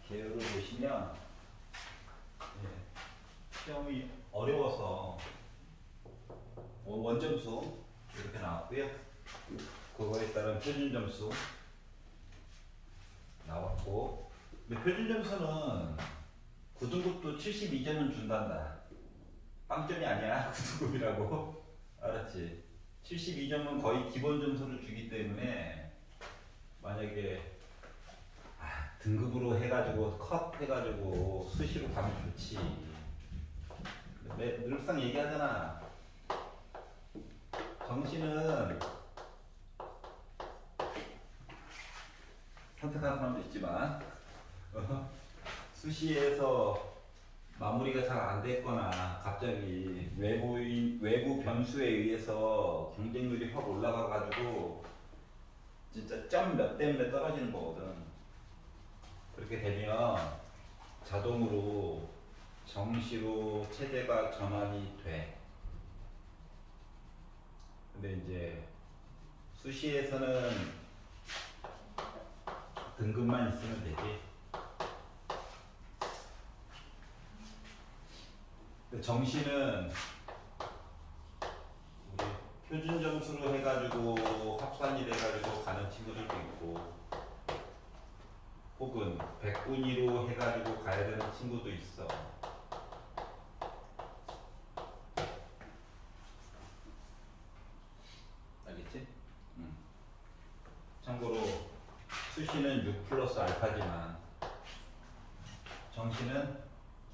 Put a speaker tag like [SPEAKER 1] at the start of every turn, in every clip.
[SPEAKER 1] 개요를 보시면 시험이 어려워서 원점수 이렇게 나왔고요. 그거에 따른 표준 점수 나왔고, 근데 표준 점수는 9등급도 72점은 준단다. 빵점이 아니야. 9등급이라고. 알았지? 72점은 거의 기본 점수를 주기 때문에 만약에 등급으로 해가지고 컷 해가지고 수시로 가면 좋지. 늘상 얘기하잖아. 정시는 선택하는 사람도 있지만 수시에서 마무리가 잘 안 됐거나 갑자기 외부 변수에 의해서 경쟁률이 확 올라가가지고 진짜 점 몇 때문에 떨어지는 거거든. 그렇게 되면 자동으로 정시로 체제가 전환이 돼. 근데 이제 수시에서는 등급만 있으면 되지. 정시는 우리 표준 점수로 해가지고 합산일 해가지고 가는 친구들도 있고, 혹은 100분위로 해가지고 가야 되는 친구도 있어. 알겠지? 참고로 수시는 6 플러스 알파지만 정시는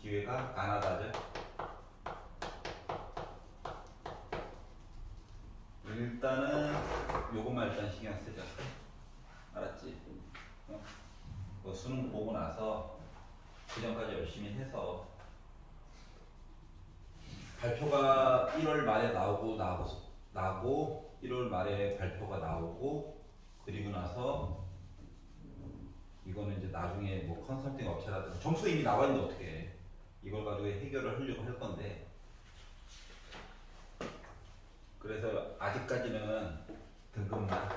[SPEAKER 1] 기회가 가나다죠. 일단은 요것만 일단 신경 쓰자. 알았지? 수능 보고 나서 그 전까지 열심히 해서 발표가 1월 말에 나고 1월 말에 발표가 나오고, 그리고 나서 이거는 이제 나중에 뭐 컨설팅 업체라든지 점수가 이미 나와 있는데 어떻게 해. 이걸 가지고 해결을 하려고 할 건데, 그래서 아직까지는 등급만,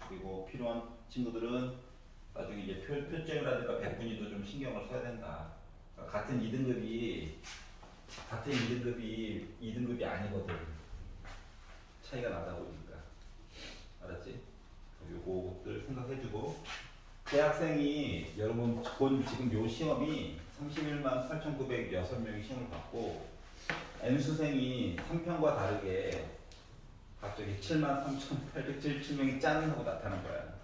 [SPEAKER 1] 그리고 필요한 친구들은 나중에 이제 표점이라든가 100분위도 좀 신경을 써야 된다. 그러니까 같은 2등급이 2등급이 아니거든. 차이가 나다 보니까. 알았지? 요것들 생각해주고, 대학생이 여러분 본 지금 요 시험이 31만 8,906명이 시험을 받고, N수생이 3편과 다르게 갑자기 7만 3,877명이 짠 하고 나타난 거야.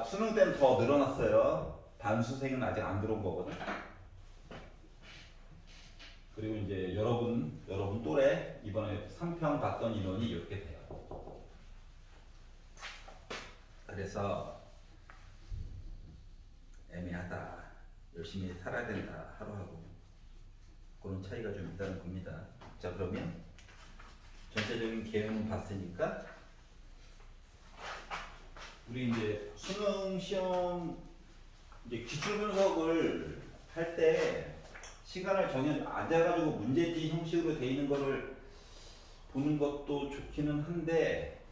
[SPEAKER 1] 수능 때는 더 늘어났어요. 반수생은 아직 안 들어온 거거든. 그리고 이제 여러분 또래 이번에 3편 봤던 인원이 이렇게 돼요. 그래서 애매하다. 열심히 살아야 된다. 하루하루. 그런 차이가 좀 있다는 겁니다. 자, 그러면 전체적인 개요는 봤으니까 우리 이제 수능 시험 이제 기출 분석을 할 때 시간을 정해 앉아가지고 문제지 형식으로 돼 있는 거를 보는 것도 좋기는 한데,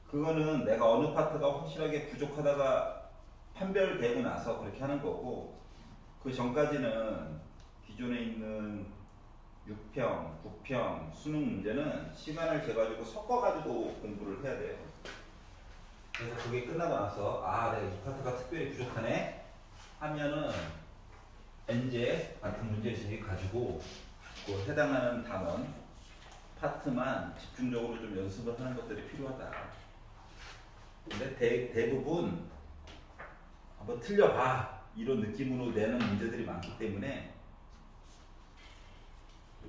[SPEAKER 1] 그거는 내가 어느 파트가 확실하게 부족하다가 판별되고 나서 그렇게 하는 거고, 그 전까지는 기존에 있는 6평, 9평 수능 문제는 시간을 재가지고 섞어가지고 공부를 해야 돼요. 그래서 그게 끝나고 나서 내가 이 파트가 특별히 부족하네 하면은 N제 같은 문제집을 가지고 그 해당하는 단원 파트만 집중적으로 좀 연습을 하는 것들이 필요하다. 근데 대부분 한번 틀려봐 이런 느낌으로 내는 문제들이 많기 때문에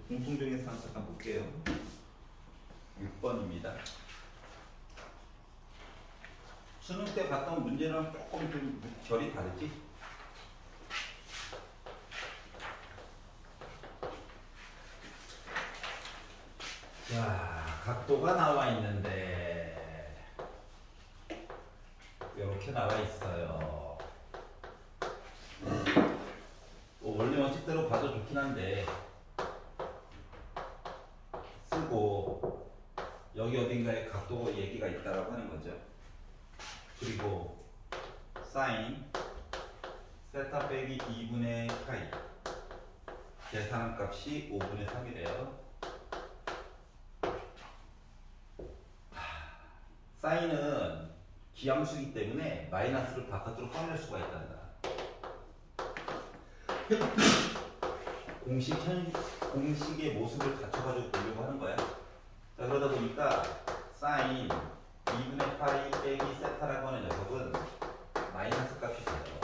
[SPEAKER 1] 공통적인 사항 잠깐 볼게요. 6번입니다. 수능 때 봤던 문제랑 조금 좀 결이 다르지? 자, 각도가 나와 있는데 이렇게 나와 있어요. 원래 원칙대로 봐도 좋긴 한데 쓰고 여기 어딘가에 각도 얘기가 있다라고 하는 거죠. 그리고 사인 세타 빼기 2분의 파이 계산한 값이 5분의 3이래요. 사인은 기함수이기 때문에 마이너스를 바깥으로 꺼낼 수가 있단다. 공식의 모습을 갖춰가지고 보려고 하는 거야. 자, 그러다 보니까 사인 2분의 파이 빼기 세타라고 하는 녀석은 마이너스 값이 돼요.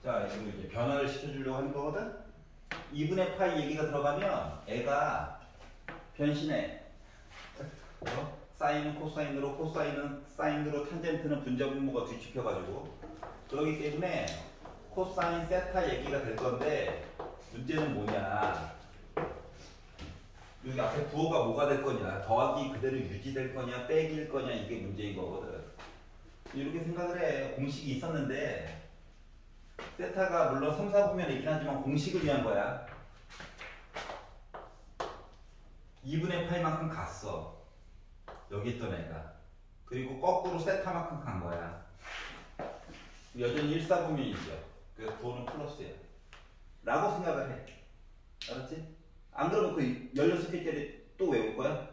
[SPEAKER 1] 자, 이거 이제 변화를 시켜주려고 하는 거거든? 2분의 파이 얘기가 들어가면 애가 변신해. 사인은 코사인으로, 코사인은 사인으로, 탄젠트는 분자분모가 뒤집혀가지고. 그렇기 때문에 코사인 세타 얘기가 될 건데, 문제는 뭐냐. 여기 앞에 부호가 뭐가 될 거냐. 더하기 그대로 유지될 거냐, 빼기일 거냐, 이게 문제인 거거든. 이렇게 생각을 해. 공식이 있었는데, 세타가 물론 3, 4분면에 있긴 하지만 공식을 위한 거야. 2분의 파이만큼 갔어. 여기 있던 애가. 그리고 거꾸로 세타만큼 간 거야. 여전히 1, 4분면이죠. 그래서 부호는 플러스야. 라고 생각을 해. 알았지? 안 그러면 그 16개짜리 또 외울 거야?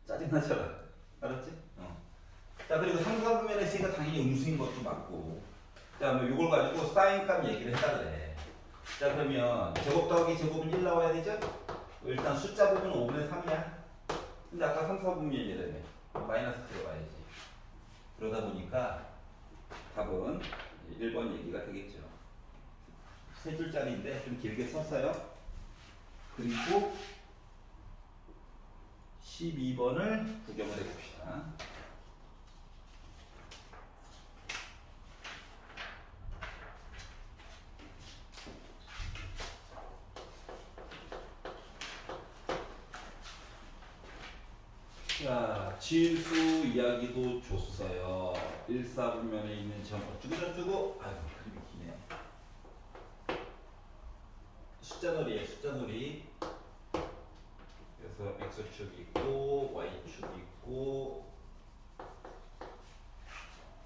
[SPEAKER 1] 짜증나잖아. 알았지? 자, 그리고 3, 4분면에 있으니까 당연히 음수인 것도 맞고. 자, 뭐 요걸 가지고 사인 값 얘기를 해라 그래. 자, 그러면 제곱 더하기 제곱은 1 나와야 되죠? 일단 숫자 부분은 5분의 3이야. 근데 아까 3, 4분면이라며. 마이너스 들어가야지. 그러다 보니까 답은 1번 얘기가 되겠죠. 세 줄짜리인데 좀 길게 썼어요. 그리고 12번을 구경을 해봅시다. 자, 지수 이야기도 줬어요. 1, 4분면에 있는 점 어쩌고저쩌고. 아이고, 그림이 기네. 숫자놀이에요, 숫자놀이. 그래서 x축 있고 y축 있고,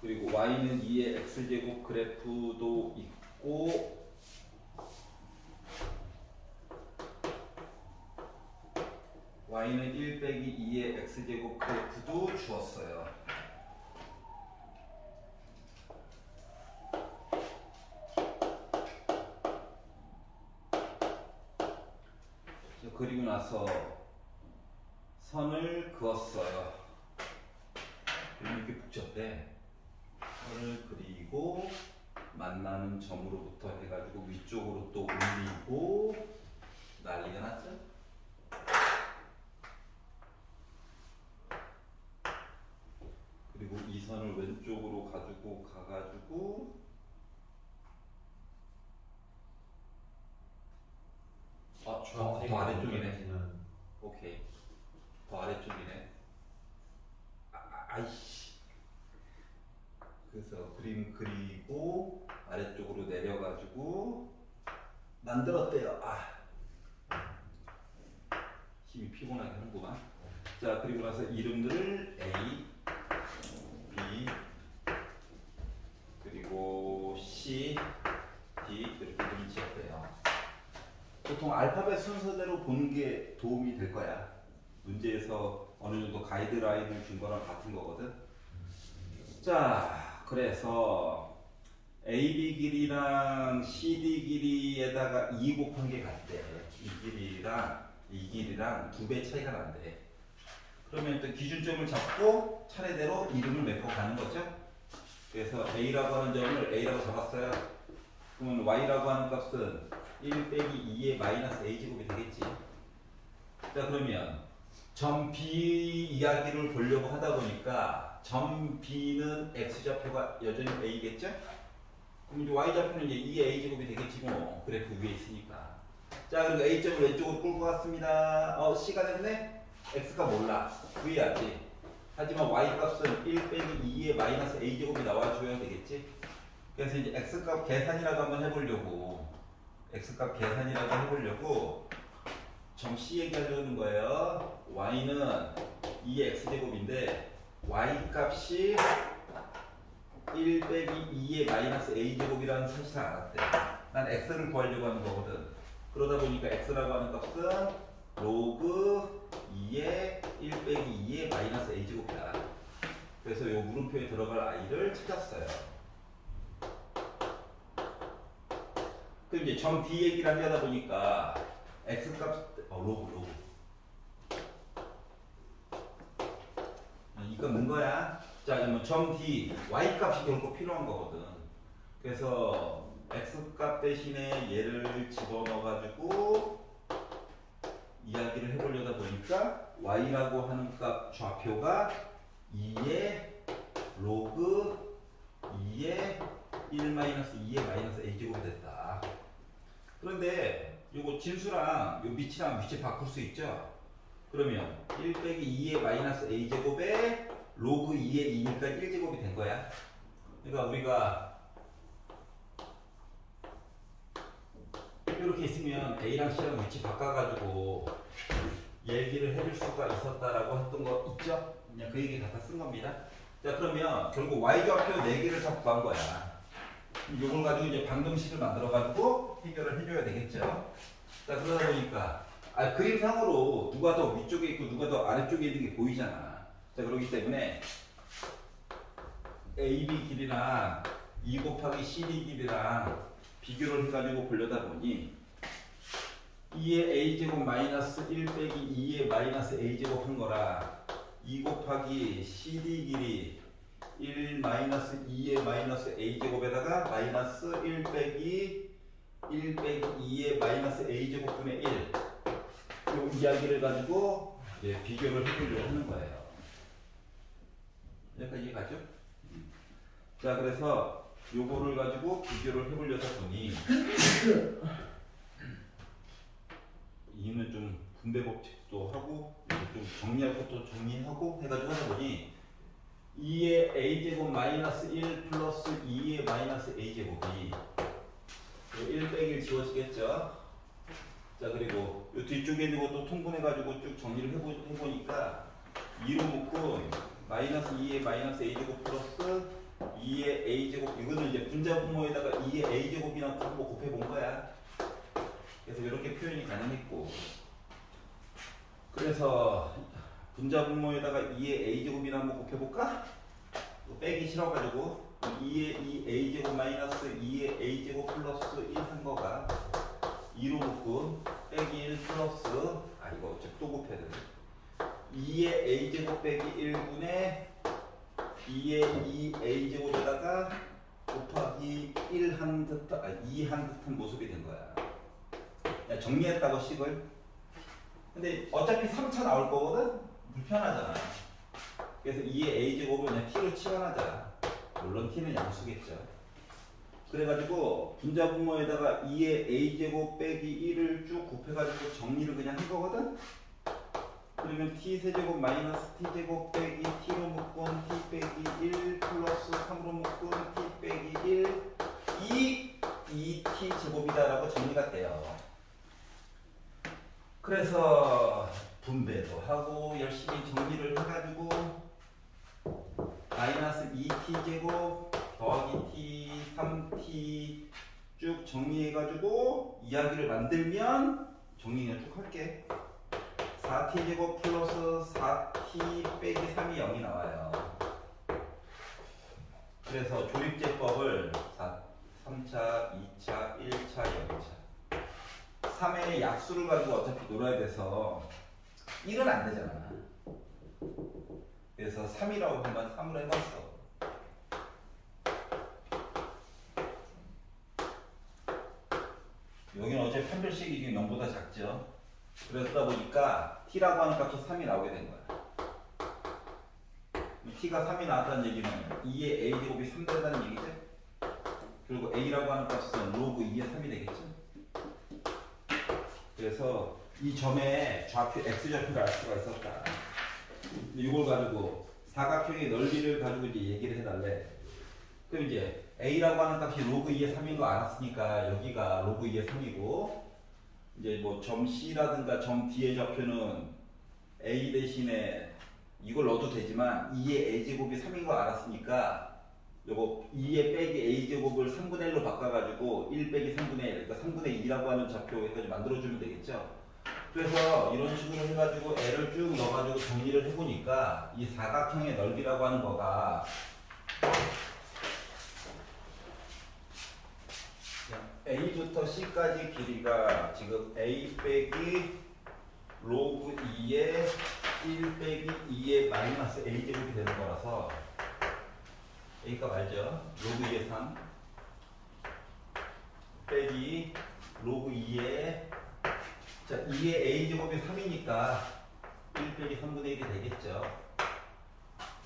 [SPEAKER 1] 그리고 y는 2의 x제곱 그래프도 있고, y는 1 빼기 2의 x제곱 그래프도 주었어요. 그리고 나서 선을 그었어요. 이렇게 복잡해. 선을 그리고 만나는 점으로부터 해가지고 위쪽으로 또 올리고 난리가 났죠? 그리고 이 선을 왼쪽으로 가지고 가가지고 더 아래쪽이네. 오케이. 더 아래쪽이네. 아이씨. 그래서 그림 그리고 아래쪽으로 내려가지고 만들었대요. 힘이 피곤하게 하는구만. 자, 그리고 나서 이름들을 A, B, 그리고 C, D 이렇게 이름을 지었대요. 보통 알파벳 순서대로 보는 게 도움이 될 거야. 문제에서 어느 정도 가이드라인을 준 거랑 같은 거거든. 자, 그래서 AB 길이랑 CD 길이에다가 2 곱한 게 같대. 이 길이랑 2배 차이가 난대. 그러면 또 기준점을 잡고 차례대로 이름을 메꿔 가는 거죠. 그래서 A라고 하는 점을 A라고 잡았어요. 그러면 Y라고 하는 값은 1 빼기 2의 마이너스 A제곱이 되겠지. 자, 그러면 점 B 이야기를 보려고 하다 보니까 점 B는 X좌표가 여전히 A겠죠? 그럼 이제 Y좌표는 이제 2의 A제곱이 되겠지 뭐. 그래프 위에 있으니까. 자, 그리고 A점을 왼쪽으로 끌고 갔습니다. C가 됐네? X가 몰라. V야지. 하지만 Y 값은 1 빼기 2의 마이너스 A제곱이 나와줘야 되겠지? 그래서 이제 X값 계산이라도 한번 해보려고. X값 계산이라도 해보려고 점 C 얘기하려는 거예요. Y는 2의 X제곱인데 y 값이 1 빼기 2의 마이너스 a제곱이라는 사실을 알았대. 난 x를 구하려고 하는 거거든. 그러다 보니까 x라고 하는 값은 로그 2의 1 빼기 2의 마이너스 a제곱이다. 그래서 요 물음표에 들어갈 i를 찾았어요. 그럼 이제 점 D 얘기를 하려다 보니까 x값 로그 이거 는 거야. 자, 그러면 점 D y 값이 결국 필요한 거거든. 그래서 x 값 대신에 얘를 집어넣어 가지고 이야기를 해보려다 보니까 y라고 하는 값 좌표가 2의 로그 2의 1 마이너스 2의 마이너스 a제곱이 됐다. 그런데 요거 진수랑 요 밑이랑 위치 바꿀 수 있죠? 그러면 1 빼기 2의 마이너스 a제곱에 로그 2의 2니까 1제곱이 된 거야. 그러니까 우리가 이렇게 있으면 A랑 C랑 위치 바꿔가지고 얘기를 해줄 수가 있었다라고 했던 거 있죠? 그냥 그 얘기 갖다 쓴 겁니다. 자, 그러면 결국 Y좌표 4개를 다 구한 거야. 이걸 가지고 이제 방정식을 만들어가지고 해결을 해줘야 되겠죠? 자, 그러다 보니까 그림상으로 누가 더 위쪽에 있고 누가 더 아래쪽에 있는 게 보이잖아. 자, 그렇기 때문에 AB 길이랑 2 곱하기 CD 길이랑 비교를 해가지고 보려다 보니 2의 a제곱 마이너스 1 빼기 2의 마이너스 a제곱 한 거라 2 곱하기 CD 길이 1 마이너스 2의 마이너스 a제곱에다가 마이너스 1 빼기 2의 마이너스 a제곱분의 1 이 이야기를 가지고 이제 비교를 해보려고 하는 거예요. 여기까지 이해가죠? 자, 그래서 요거를 가지고 비교를 해보려다 보니 이는 좀 분배 법칙도 하고 좀 정리할 것도 정리하고 해가지고 하다 보니 2의 a제곱 마이너스 1 플러스 2의 마이너스 a제곱이 1 빼기 1 지워지겠죠? 자, 그리고 이 뒤쪽에 있는 것도 통분해가지고 쭉 정리를 해보니까 2로 묶은 마이너스 2의 마이너스 a제곱 플러스 2의 a제곱 이거는 이제 분자분모에다가 2의 a제곱이랑 한번 곱해본 거야. 그래서 이렇게 표현이 가능했고 그래서 분자분모에다가 2의 a제곱이랑 한번 곱해볼까? 빼기 싫어가지고 2의 2a제곱 마이너스 2의 a제곱 플러스 1 한 거가 2로 묶은 빼기 1 플러스 이거 또 곱해야 되네 2의 a제곱 빼기 1분의 2의 2a제곱에다가 곱하기 1 한 듯한 2 한 듯한 모습이 된 거야. 정리했다고 식을. 근데 어차피 3차 나올 거거든? 불편하잖아. 그래서 2의 a제곱을 그냥 t로 치환하자. 물론 t는 양수겠죠. 그래가지고 분자분모에다가 2의 a제곱 빼기 1을 쭉 곱해가지고 정리를 그냥 한 거거든? 그러면 t세제곱 마이너스 t제곱 빼기 t로 묶은 t 빼기 1 플러스 3으로 묶은 t 빼기 1 이 2t 제곱이다라고 정리가 돼요. 그래서 분배도 하고 열심히 정리를 해가지고 마이너스 2t 제곱 더하기 t 3t 쭉 정리해가지고 이야기를 만들면 정리 그냥 쭉 할게. 4t제곱 플러스 4t 빼기 3이 0이 나와요. 그래서 조립제법을 3차, 2차, 1차, 0차 3의 약수를 가지고 어차피 놀아야 돼서 1은 안 되잖아. 그래서 3이라고 하면 3으로 해봤어. 여기는 어차피 판별식이 지금 0보다 작죠. 그러다 보니까 t라고 하는 값이 3이 나오게 된 거야. t가 3이 나왔다는 얘기는 2의 a제곱이 3 된다는 얘기죠. 그리고 a라고 하는 값은 로그 2의 3이 되겠죠. 그래서 이 점에 좌표 x좌표를 알 수가 있었다. 이걸 가지고 사각형의 넓이를 가지고 이제 얘기를 해달래. 그럼 이제 a라고 하는 값이 로그 2의 3인 거 알았으니까 여기가 로그 2의 3이고 이제 뭐 점 C라든가 점 D의 좌표는 A 대신에 이걸 넣어도 되지만 2의 a제곱이 3인 거 알았으니까 요거 2의 빼기 a제곱을 3분의 1로 바꿔가지고 1 빼기 3분의 1, 그러니까 3분의 2라고 하는 좌표 여기까지 만들어주면 되겠죠. 그래서 이런 식으로 해가지고 L을 쭉 넣어가지고 정리를 해보니까 이 사각형의 넓이라고 하는 거가 A부터 C까지 길이가 지금 A 빼기 로그 2의 1 빼기 2의 마이너스 A제곱이 되는 거라서 A값 알죠? 로그 2의 3 빼기 로그 2의 자, 2의 a제곱이 3이니까 1 빼기 3분의 1이 되겠죠.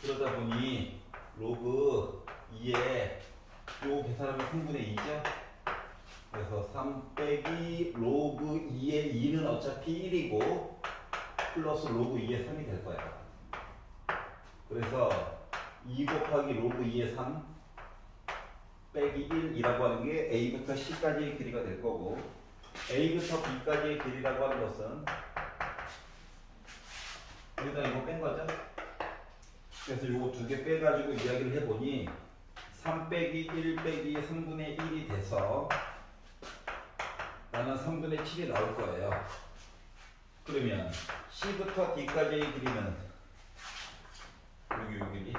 [SPEAKER 1] 그러다 보니 로그 2의 요 계산하면 3분의 2죠. 그래서 3 빼기 로그 2의 2는 어차피 1이고 플러스 로그 2의 3이 될 거예요. 그래서 2 곱하기 로그 2의 3 빼기 1이라고 하는 게 A부터 C까지의 길이가 될 거고 A부터 B까지의 길이라고 하는 것은 여기다 이거 뺀 거죠. 그래서 요거 두 개 빼가지고 이야기를 해보니 3 빼기 1 빼기 3분의 1이 돼서 나는 3분의 7이 나올 거예요. 그러면 C부터 D까지의 길이는 여기 요 길이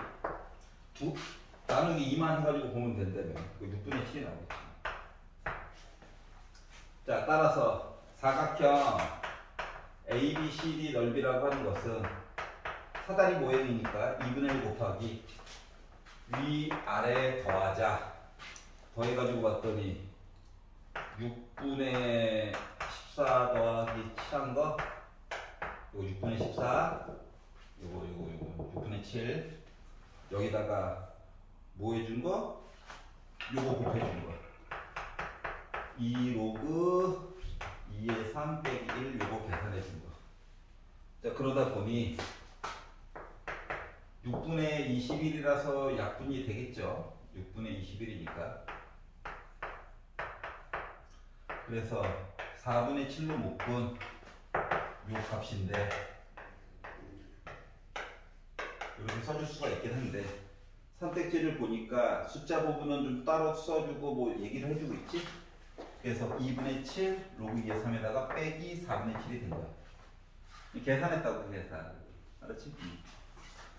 [SPEAKER 1] 나누기 2만 해가지고 보면 된다면 6분의 7이 나오겠죠. 자, 따라서 사각형 ABCD 넓이라고 하는 것은 사다리 모양이니까 2분의 1 곱하기 위, 아래 더하자. 더해가지고 봤더니 6분의 14 더하기 7한 거 요거 6분의 14 요거 6분의 7 여기다가 뭐 해준 거? 요거 곱해준 거 2 로그 2의 3 빼기 1 요거 계산해 준 거. 자, 그러다 보니 6분의 21이라서 약분이 되겠죠. 6분의 21이니까. 그래서 4분의 7로 묶은 요 값인데 이렇게 써줄 수가 있긴 한데 선택지를 보니까 숫자 부분은 좀 따로 써주고 뭐 얘기를 해주고 있지. 그래서 2분의 7 로그 2의 3에다가 빼기 4분의 7이 된 거야. 계산했다고 계산. 알았지?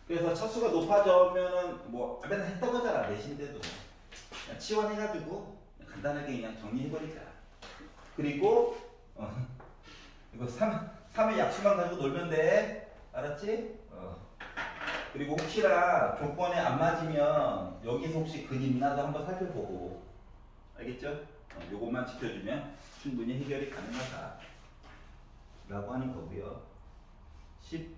[SPEAKER 1] 그래서 차수가 높아져면은 뭐 맨날 했던 거잖아. 내신데도 그냥 치환해가지고 간단하게 그냥 정리해버리자. 그리고 이거 3의 약수만 가지고 놀면 돼. 알았지? 그리고 혹시나 조건에 안 맞으면 여기서 혹시 근 있나도 한번 살펴보고. 알겠죠? 요것만 지켜주면 충분히 해결이 가능하다 라고 하는 거고요. 13번을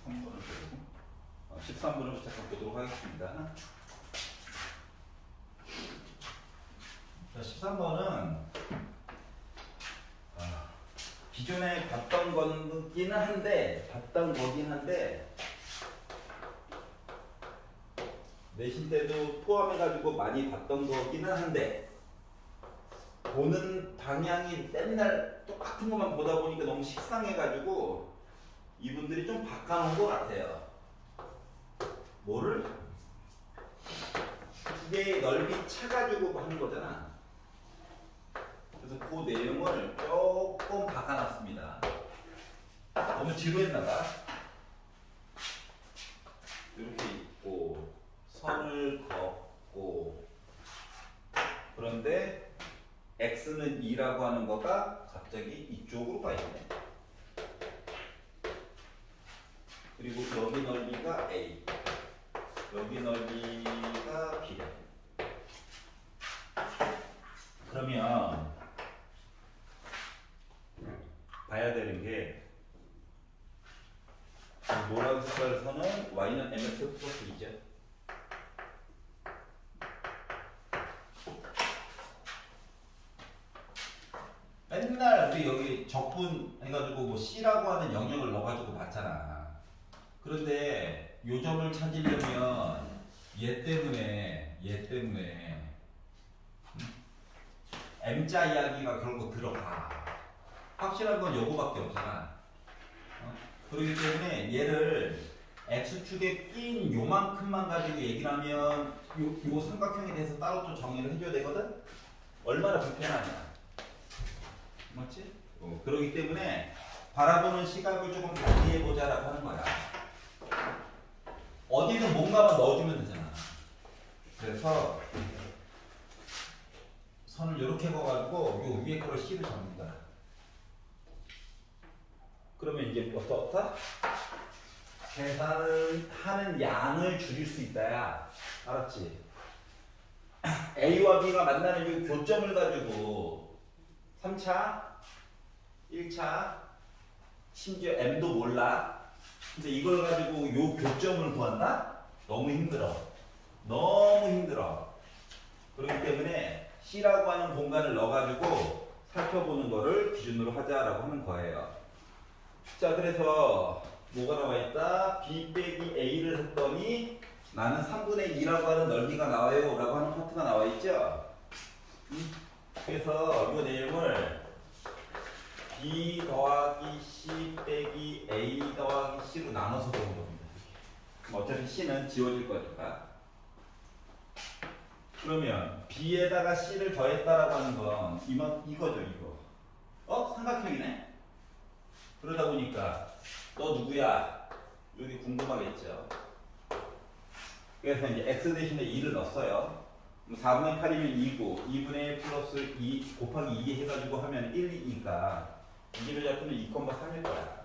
[SPEAKER 1] 보고 13번을 잠깐 보도록 하겠습니다. 자, 13번은 기존에 봤던 거긴 한데 내신 때도 포함해가지고 많이 봤던 거기는 한데 보는 방향이 맨날 똑같은 것만 보다 보니까 너무 식상해가지고 이분들이 좀 바꿔놓은 것 같아요. 뭐를? 이게 넓이 차가지고 하는 거잖아. 그래서 그 내용을 조금 바꿔놨습니다. 너무 지루했나봐. 이렇게 있고 선을 걷고 그런데 x는 2라고 하는 거가 갑자기 이쪽으로 가 있네. 그리고 여기 넓이가 a, 여기 넓이가 b래. 그러면 봐야 되는 게 노란 색깔 선은 y는 mx 플러스 2죠. 맨날 우리 여기 적분 해가지고 뭐 C라고 하는 영역을 넣어가지고 봤잖아. 그런데 요 점을 찾으려면 얘 때문에 M자 이야기가 결국 들어가. 확실한 건 요거밖에 없잖아. 그렇기 때문에 얘를 x축에 낀 요만큼만 가지고 얘기를 하면 요 삼각형에 대해서 따로 또 정의를 해줘야 되거든? 얼마나 불편하냐. 맞지? 그렇기 때문에 바라보는 시각을 조금 달리해보자라고 하는 거야. 어디든 뭔가만 넣어주면 되잖아. 그래서 선을 이렇게 그어가지고 요 위에 거를 C를 잡는다. 그러면 이제 어떻다? 계산을 하는 양을 줄일 수 있다야. 알았지? A와 B가 만나는 이 교점을 가지고 3차, 1차, 심지어 M도 몰라. 근데 이걸 가지고 요 교점을 구한다? 너무 힘들어. 너무 힘들어. 그렇기 때문에 C라고 하는 공간을 넣어가지고 살펴보는 거를 기준으로 하자라고 하는 거예요. 자, 그래서 뭐가 나와 있다? B 빼기 A를 했더니 나는 3분의 2라고 하는 넓이가 나와요 라고 하는 파트가 나와 있죠? 그래서 이 내용을 B 더하기 C 빼기 A 더하기 C로 나눠서 보는 겁니다. 어차피 C는 지워질 거니까. 그러면 B에다가 C를 더했다라고 하는 건 이거죠, 이거. 삼각형이네? 그러다 보니까 너 누구야? 여기 궁금하겠죠? 그래서 이제 x 대신에 2를 넣었어요. 4분의 8이면 2고 2분의 1 플러스 2 곱하기 2 해가지고 하면 1, 2니까 2를 잡으면 2,3일 거야.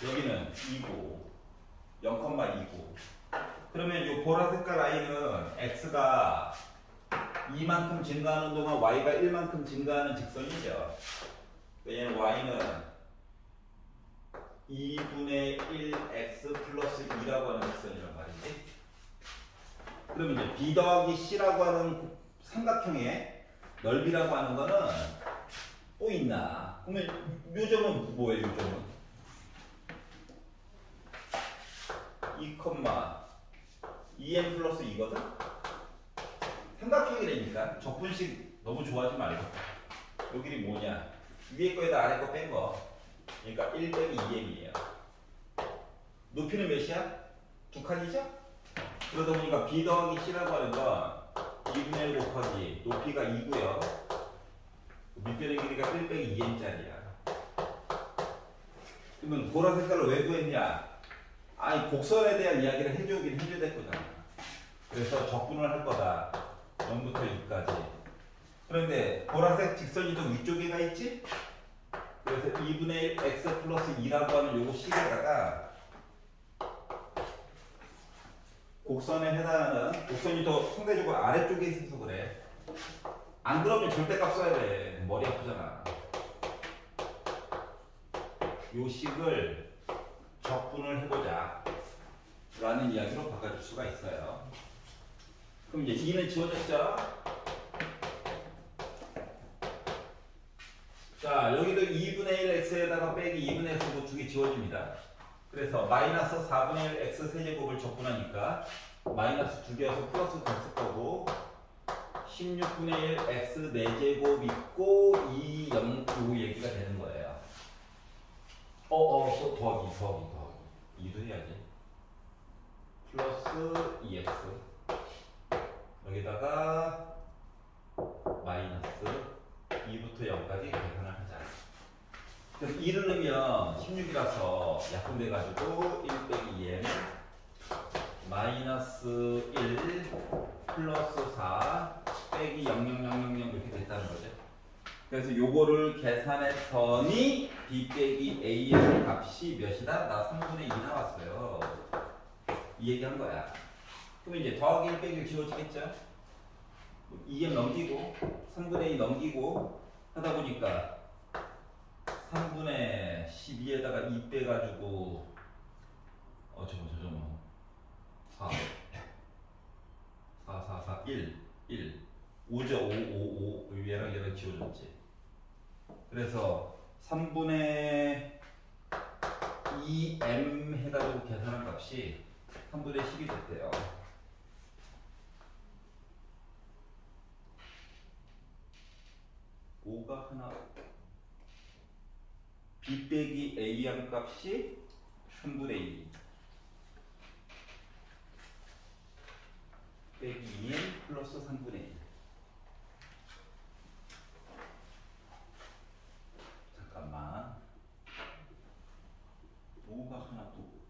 [SPEAKER 1] 여기는 2고 0,2고 그러면 이 보라색깔 라인은 x가 2만큼 증가하는 동안 y가 1만큼 증가하는 직선이죠. 얘는 y는 2분의 1x 플러스 2라고 하는 직선이란 말이지. 그러면 이제 B 더하기 C라고 하는 삼각형의 넓이라고 하는 거는 또 있나? 그러면 요점은 뭐예요, 요점은? 2,2m 플러스 2거든? 삼각형이라니까. 적분식 너무 좋아하지 말고. 여기 뭐냐? 위에 거에다 아래 거 뺀 거. 그러니까 1 빼기 2m이에요. 높이는 몇이야? 2칸이죠? 그러다 보니까 B 더하기 C라고 하는 건 2분의 1 곱하기 높이가 2고요. 밑변의 길이가 1 빼기 2m짜리야. 그러면 보라 색깔을 왜 구했냐? 아니 곡선에 대한 이야기를 해주긴 해줘야 될 거잖아. 그래서 적분을 할 거다. 0부터 6까지. 그런데 보라색 직선이 좀 위쪽에가 있지? 그래서 2분의 1 x 플러스 2라고 하는 요거 식에다가 곡선에 해당하는 곡선이 더 상대적으로 아래쪽에 있어서 그래. 안 그러면 절대값 써야 돼. 머리 아프잖아. 요 식을 적분을 해보자 라는 이야기로 바꿔줄 수가 있어요. 그럼 이제 2는 지워졌죠? 자, 여기도 2분의 1 x에다가 빼기 2분의 x 두 개 지워집니다. 그래서 마이너스 4분의 1 x 세제곱을 적분하니까 마이너스 2개여서 플러스 됐을 거고 16분의 1 x 4제곱 있고 2, 0, 요 얘기가 되는 거예요. 또 더하기 2도 해야지. 플러스 2x 여기다가 마이너스 2부터 0까지 계산을 하자. 그래서 2를 넣으면 16이라서 약분돼가지고 1 빼기 2m 마이너스 1 플러스 4 빼기 0,0,0,0 이렇게 됐다는 거죠. 그래서 요거를 계산했더니 b 빼기 a의 값이 몇이다? 나 3분의 2 나왔어요. 이 얘기한 거야. 그럼 이제 더하기 1 빼기 1 지워지겠죠? 2m 넘기고 3분의 2 넘기고 하다 보니까 3분의 12에다가 2 빼가지고 잠깐만 4 1 5죠. 5 얘랑 지워졌지. 그래서 3분의 2m 해가지고 계산한 값이 3분의 10이 됐대요. 오가 하나 b 빼기 a의 값이 3분의 2 빼기 2n 플러스 3분의 1. 잠깐만. 뭐가 하나 또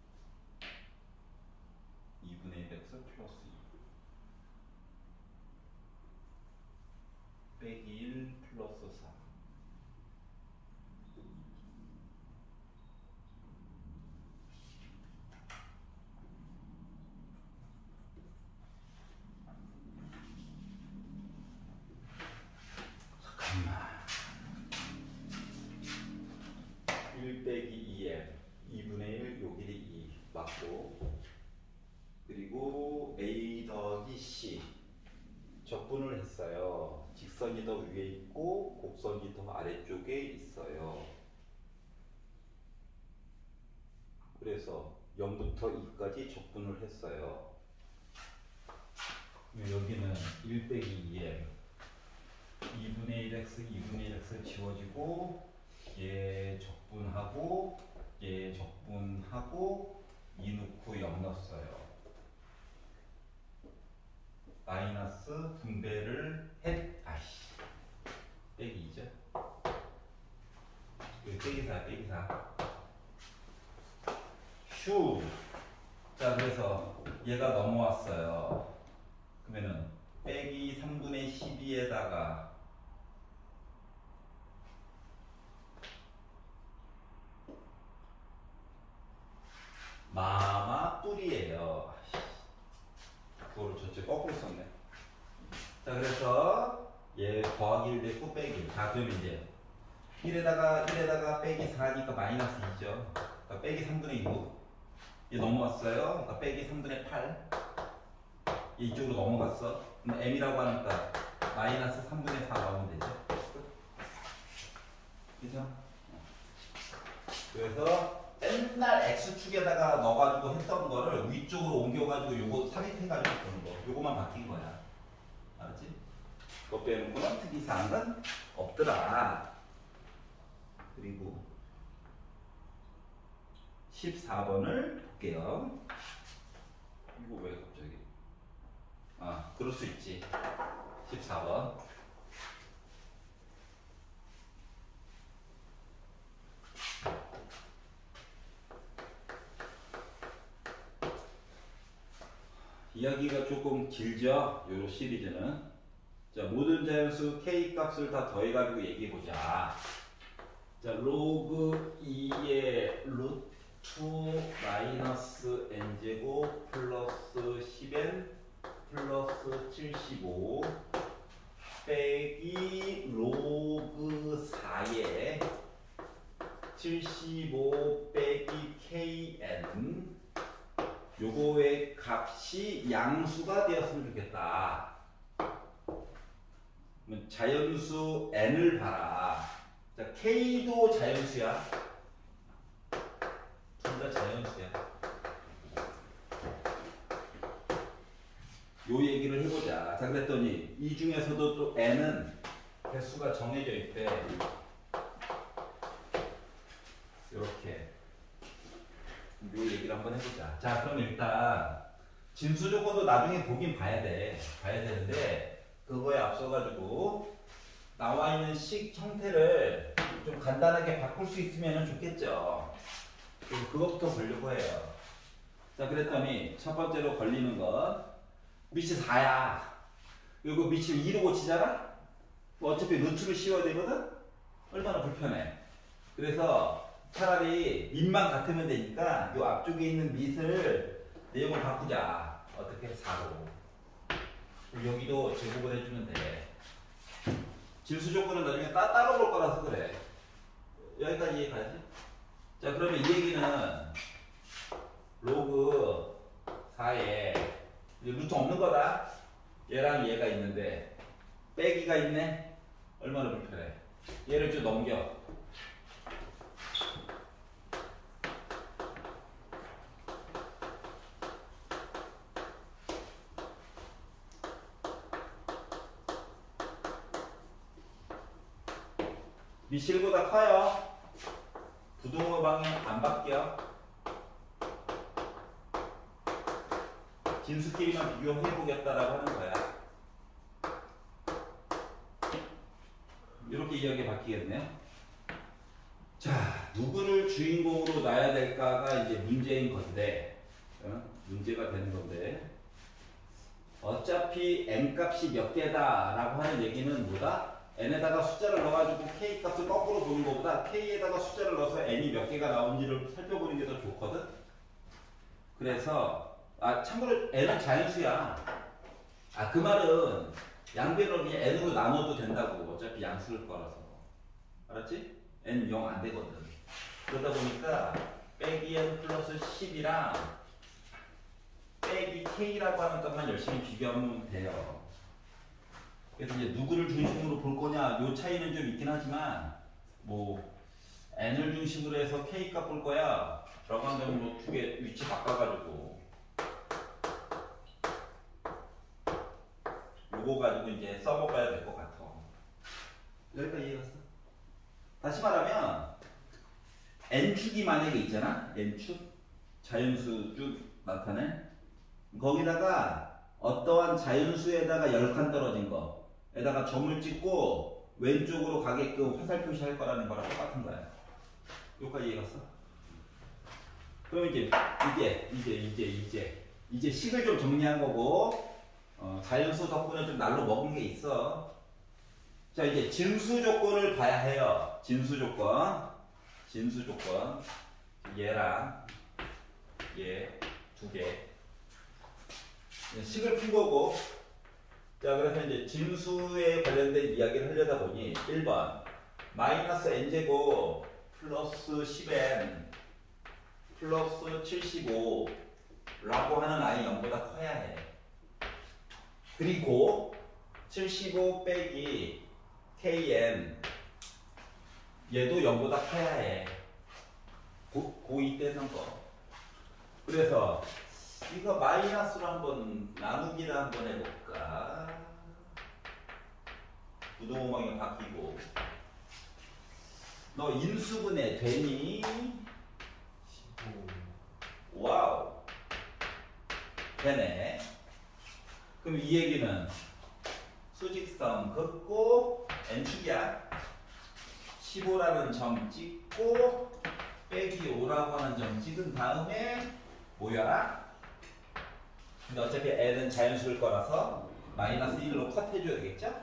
[SPEAKER 1] 2분의 1x 플러스 2 빼기 1 플러스 4. 잠깐만. 1 빼기 2m 2분의 1 요 길이 2 맞고, 그리고 a 더하기 c 적분을 했어요. 직선이 더 위에 있고 곡선이 더 아래쪽에 있어요. 그래서 0부터 2까지 적분을 했어요. 여기는 1 빼기 2m 2분의 1x 2분의 1x 지워지고, 얘 적분하고 얘 적분하고 2 넣고 0 넣었어요. 마이너스 분배를 아이씨 빼기 2죠. 여기 빼기 4 빼기 4 슈. 자, 그래서 얘가 넘어왔어요. 그러면은 빼기 3분의 12에다가 마마 뿔이에요. 그거를 저쪽 거꾸로 썼네. 자, 그래서 얘 더하기 1 됐고 빼기. 자, 그럼 이제 1에다가 빼기 4니까 마이너스 2죠. 그러니까 빼기 3분의 6. 얘 넘어왔어요. 그러니까 빼기 3분의 8. 얘 이쪽으로 넘어갔어. 그럼 m이라고 하니까 마이너스 3분의 4 나오면 되죠. 그죠? 그래서 맨날 x축에다가 넣어가지고 했던 거를 위쪽으로 옮겨가지고 요거 삽입해가지고 그런 거. 요거만 바뀐 거야. 알았지? 그거 빼놓고는 특이사항은 없더라. 그리고 14번을 볼게요. 이거 왜 갑자기? 아, 그럴 수 있지. 14번. 이야기가 조금 길죠? 요 시리즈는. 자, 모든 자연수 k 값을 다 더해가지고 얘기해보자. 자, 로그 2의 루트 마이너스 n제곱 플러스 10n 플러스 75 빼기 로그 4의 75 빼기 kn, 요거의 값이 양수가 되었으면 좋겠다. 자연수 n을 봐라. 자, k도 자연수야. 둘 다 자연수야. 요 얘기를 해보자. 자, 그랬더니 이 중에서도 또 n은 개수가 정해져 있대. 이렇게. 요 얘기를 한번 해보자. 자, 그럼 일단 진수 조건도 나중에 보긴 봐야 돼. 봐야 되는데, 그거에 앞서가지고 나와 있는 식 형태를 좀 간단하게 바꿀 수 있으면 좋겠죠. 그리고 그것부터 보려고 해요. 자, 그랬더니 첫 번째로 걸리는 건 밑이 4야. 그리고 밑을 2로 고치잖아? 어차피 루트를 씌워야 되거든? 얼마나 불편해. 그래서 차라리 밑만 같으면 되니까 요 앞쪽에 있는 밑을 내용을 바꾸자. 어떻게? 4로. 여기도 제곱을 해주면 돼. 질수 조건은 나중에 따로 볼 거라서 그래. 여기까지 이해가지? 자, 그러면 이 얘기는 로그 4에 루트 없는 거다. 얘랑 얘가 있는데 빼기가 있네. 얼마나 불편해. 얘를 좀 넘겨. 밑실보다 커요. 부동호 방향 안 바뀌어. 진수끼리만 비교해보겠다라고 하는 거야. 이렇게 이야기 바뀌겠네요. 자, 누구를 주인공으로 놔야 될까가 이제 문제인 건데, 문제가 되는 건데, 어차피 n값이 몇 개다라고 하는 얘기는 뭐다? n에다가 숫자를 넣어가지고 k 값을 거꾸로 보는 것보다 k에다가 숫자를 넣어서 n이 몇 개가 나온지를 살펴보는 게 더 좋거든? 그래서, 참고로 n은 자연수야. 그 말은 양변을 그냥 n으로 나눠도 된다고. 어차피 양수일 거라서. 알았지? n 0 안 되거든. 그러다 보니까 빼기 n 플러스 10이랑 빼기 k라고 하는 것만 열심히 비교하면 돼요. 그래서 이제 누구를 중심으로 볼 거냐, 요 차이는 좀 있긴 하지만, 뭐, n을 중심으로 해서 k 값 볼 거야. 라고 한다면 뭐 두 개 위치 바꿔가지고, 요거 가지고 이제 써먹어야 될 것 같아. 여기까지 이해갔어? 다시 말하면, n축이 만약에 있잖아? n축? 자연수쭉 나타내? 거기다가 어떠한 자연수에다가 10칸 떨어진 거 에다가 점을 찍고 왼쪽으로 가게끔 화살 표시할 거라는 거랑 똑같은 거야. 여기까지 이해갔어? 그럼 이제 식을 좀 정리한 거고, 자연수 덕분에 좀 날로 먹은 게 있어. 자, 이제 진수 조건을 봐야 해요. 진수 조건. 얘랑 얘 두 개. 식을 푼 거고. 자, 그래서 이제 진수에 관련된 이야기를 하려다 보니 1번 마이너스 n제곱 플러스 10n 플러스 75 라고 하는 아이 0보다 커야 해. 그리고 75 빼기 kn 얘도 0보다 커야 해. 고2 때 쓴 거. 그래서 이거 마이너스로 한번 나누기를 한번 해볼까? 부동호방이 바뀌고. 너 인수분해 되니? 15. 와우. 되네. 그럼 이 얘기는 수직선 긋고 n축이야. 15라는 점 찍고 빼기 5라고 하는 점 찍은 다음에 뭐야? 근데 어차피 n은 자연수일 거라서 마이너스 1로 컷 해줘야 되겠죠?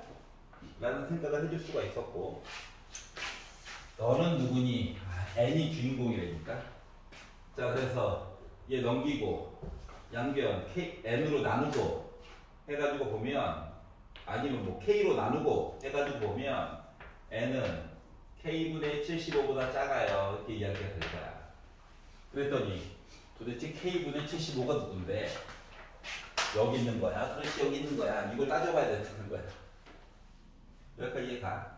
[SPEAKER 1] 라는 생각을 해줄 수가 있었고, 너는 누구니? n이 주인공이라니까. 자, 그래서 얘 넘기고 양변 n으로 나누고 해가지고 보면, 아니면 뭐 k로 나누고 해가지고 보면 n은 k분의 75보다 작아요. 이렇게 이야기가 될 거야. 그랬더니 도대체 k분의 75가 누군데? 여기 있는 거야? 그렇지, 여기 있는 거야. 이걸 따져봐야 된다는 거야. 여기까지 이해가.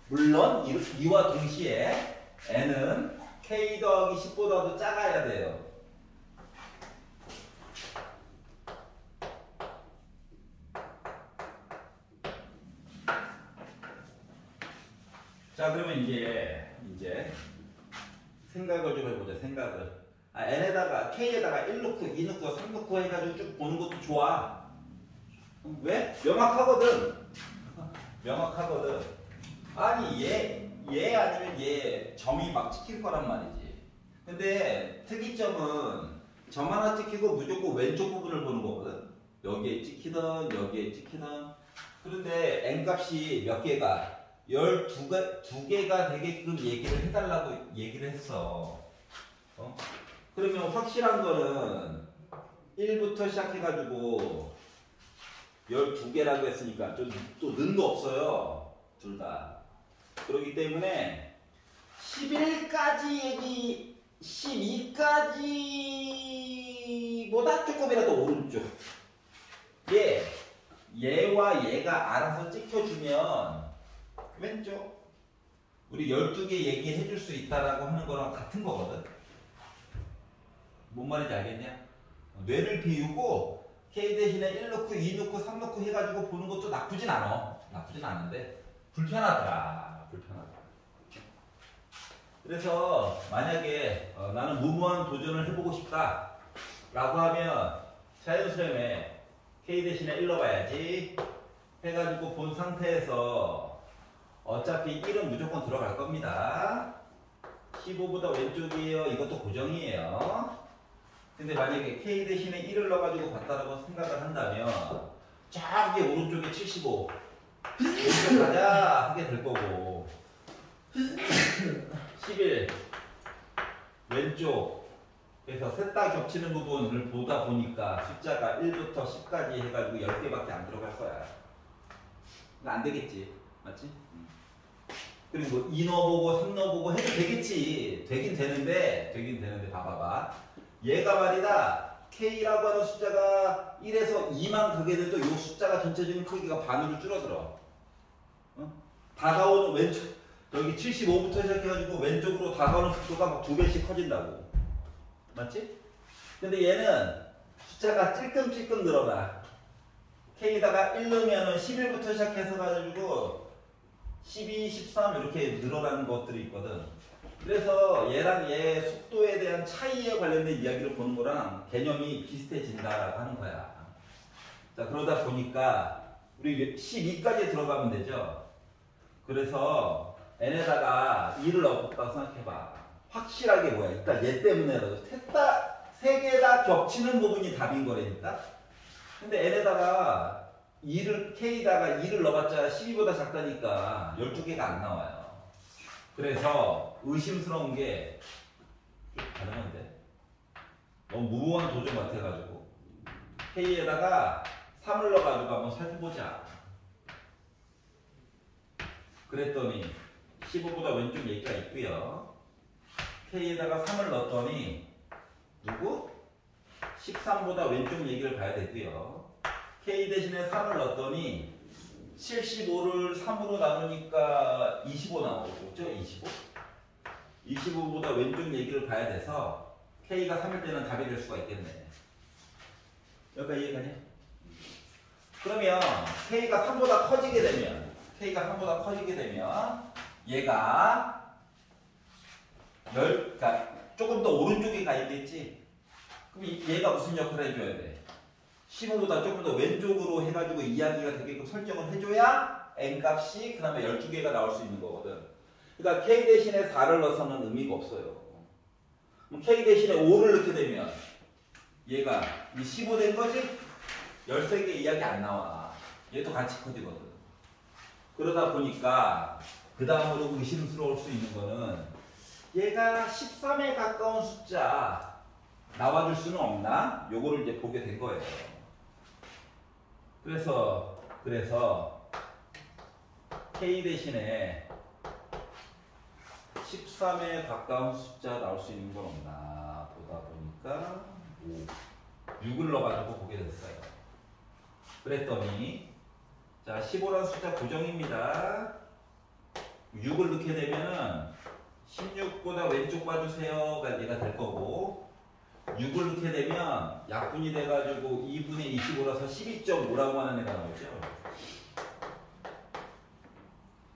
[SPEAKER 1] 물론 이와 동시에 n은 k 더하기 10보다도 작아야 돼요. 자, 그러면 이제 생각을 좀 해보자. 생각을. n에다가 k에다가 1 넣고 2 넣고 3 넣고 해가지고 쭉 보는 것도 좋아. 왜? 명확하거든. 아니 얘 아니면 얘 점이 막 찍힐 거란 말이지. 근데 특이점은 점 하나 찍히고 무조건 왼쪽 부분을 보는 거거든. 여기에 찍히던 여기에 찍히던. 그런데 n값이 몇 개가 12개가 되게끔 얘기를 해달라고 얘기를 했어. 그러면 확실한 거는 1부터 시작해가지고 12개라고 했으니까 또 는도 없어요. 둘 다. 그렇기 때문에 11까지 얘기, 12까지보다 조금이라도 오른쪽. 얘와 얘가 알아서 찍혀주면 왼쪽. 우리 12개 얘기해 줄 수 있다라고 하는 거랑 같은 거거든. 뭔 말인지 알겠냐? 뇌를 비우고 K 대신에 1 넣고 2 넣고 3 넣고 해가지고 보는 것도 나쁘진 않아. 나쁘진 않은데 불편하더라. 그래서 만약에 나는 무모한 도전을 해보고 싶다 라고 하면 자연수렴에 K 대신에 1 넣어봐야지 해가지고 본 상태에서 어차피 1은 무조건 들어갈 겁니다. 15보다 왼쪽이에요. 이것도 고정이에요. 근데 만약에 K 대신에 1을 넣어가지고 봤다라고 생각을 한다면 저기 오른쪽에 75 왼쪽 가자 하게 될 거고 11 왼쪽 그래서 셋 다 겹치는 부분을 보다 보니까 숫자가 1부터 10까지 해가지고 10개밖에 안 들어갈 거야. 안 되겠지. 맞지? 그리고 뭐 2 넣어보고 3 넣어보고 해도 되겠지. 되긴 되는데 봐봐봐. 얘가 말이다. K라고 하는 숫자가 1에서 2만 가게 돼도 이 숫자가 전체적인 크기가 반으로 줄어들어. 다가오는 왼쪽 여기 75부터 시작해가지고 왼쪽으로 다가오는 속도가 막 2배씩 커진다고. 맞지? 근데 얘는 숫자가 찔끔찔끔 늘어나. K에다가 1 넣으면 11부터 시작해서 가지고 12, 13 이렇게 늘어나는 것들이 있거든. 그래서 얘랑 얘 속도에 대한 차이에 관련된 이야기를 보는 거랑 개념이 비슷해진다라고 하는 거야. 자, 그러다 보니까 우리 12까지 들어가면 되죠. 그래서 n에다가 2를 넣었다고 생각해봐. 확실하게 뭐야? 일단 얘 때문에라도 세 개 다 겹치는 부분이 답인 거라니까. 근데 n에다가 2를 K에다가 2를 넣어봤자 12보다 작다니까 12개가 안 나와요. 그래서 의심스러운 게 가능한데 너무 무모한 도전 같아가지고 K에다가 3을 넣어가지고 한번 살펴보자. 그랬더니 15보다 왼쪽 얘기가 있고요. K에다가 3을 넣었더니 누구? 13보다 왼쪽 얘기를 봐야 되고요. K 대신에 3을 넣었더니 75를 3으로 나누니까 25 나오죠? 25? 25보다 왼쪽 얘기를 봐야 돼서 K가 3일 때는 답이 될 수가 있겠네. 여기까지 이해가냐? 그러면 K가 3보다 커지게 되면 얘가 그러니까 조금 더 오른쪽에 가 있겠지? 그럼 얘가 무슨 역할을 해줘야 돼? 15보다 조금 더 왼쪽으로 해가지고 이야기가 되게끔 설정을 해줘야 n값이 그 다음에 12개가 나올 수 있는 거거든. 그러니까 k 대신에 4를 넣어서는 의미가 없어요. 그럼 k 대신에 5를 넣게 되면 얘가 이 15 된 거지? 13개 이야기 안 나와. 얘도 같이 커지거든. 그러다 보니까 그 다음으로 의심스러울 수 있는 거는 얘가 13에 가까운 숫자 나와줄 수는 없나? 요거를 이제 보게 된 거예요. 그래서 K 대신에 13에 가까운 숫자 나올 수 있는 건 없나 보다 보니까 6을 넣어가지고 보게 됐어요. 그랬더니 자 15라는 숫자 고정입니다. 6을 넣게 되면은 16보다 왼쪽 봐주세요가 얘가 될 거고 6을 넣게 되면 약분이 돼가지고 2분의 25라서 12.5라고 하는 애가 나오죠.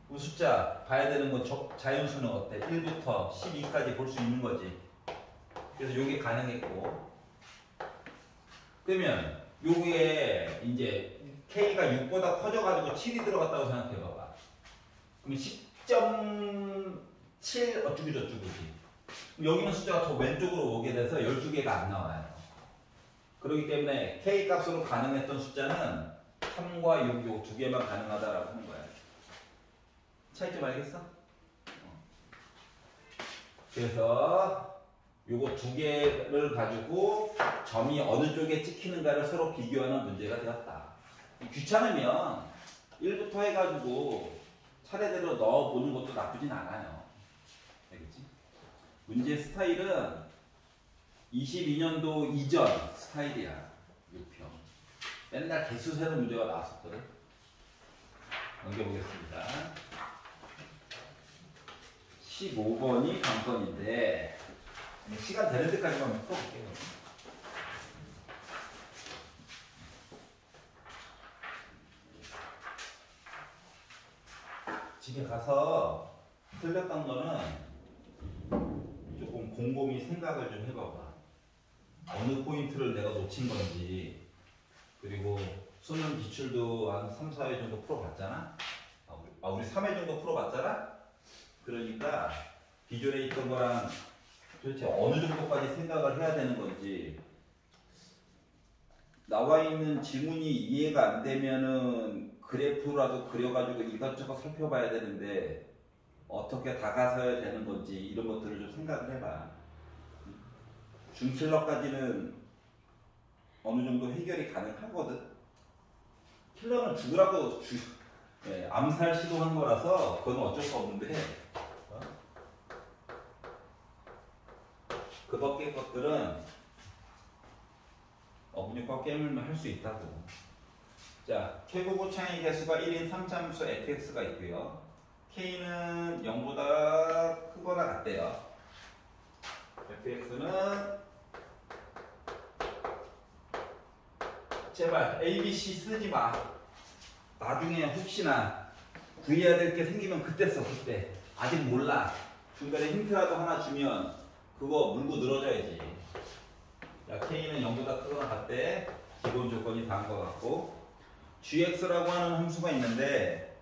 [SPEAKER 1] 그 숫자 봐야 되는 건 자연수는 어때? 1부터 12까지 볼 수 있는 거지. 그래서 요게 가능했고 그러면 요게 이제 K가 6보다 커져가지고 7이 들어갔다고 생각해봐봐. 그럼 10.7 어쩌고 저쩌고지. 여기는 숫자가 더 왼쪽으로 오게 돼서 12개가 안 나와요. 그렇기 때문에 K 값으로 가능했던 숫자는 3과 6, 요 두 개만 가능하다라고 하는 거야. 차이점 알겠어? 그래서 요거 두 개를 가지고 점이 어느 쪽에 찍히는가를 서로 비교하는 문제가 되었다. 귀찮으면 1부터 해가지고 차례대로 넣어보는 것도 나쁘진 않아요. 알겠지? 문제 스타일은 22년도 이전 스타일이야. 6평. 맨날 개수 세는 문제가 나왔었거든. 넘겨보겠습니다. 15번이 관건인데 시간 되는 데까지만 풀어볼게요. 집에 가서 틀렸던 거는 곰곰이 생각을 좀 해봐봐. 어느 포인트를 내가 놓친 건지. 그리고 수능 기출도 한 3, 4회 정도 풀어봤잖아? 우리 3회 정도 풀어봤잖아? 그러니까 기존에 있던 거랑 도대체 어느 정도까지 생각을 해야 되는 건지, 나와 있는 지문이 이해가 안 되면은 그래프라도 그려가지고 이것저것 살펴봐야 되는데 어떻게 다가서야 되는 건지 이런 것들을 좀 생각을 해봐. 중킬러까지는 어느 정도 해결이 가능하거든. 킬러는 죽으라고 암살 시도한 거라서 그건 어쩔 수 없는데, 그 밖의 것들은 어분육과 게임을 할 수 있다고. 자, 최고고창의 개수가 1인 3참수 fx가 있고요. k는 0보다 크거나 같대요. fx는 제발 ABC 쓰지 마. 나중에 혹시나 구해야 될 게 생기면 그때 써. 그때 아직 몰라. 중간에 힌트라도 하나 주면 그거 물고 늘어져야지. 자, k는 0보다 크거나 같대. 기본 조건이 다한 것 같고, gx라고 하는 함수가 있는데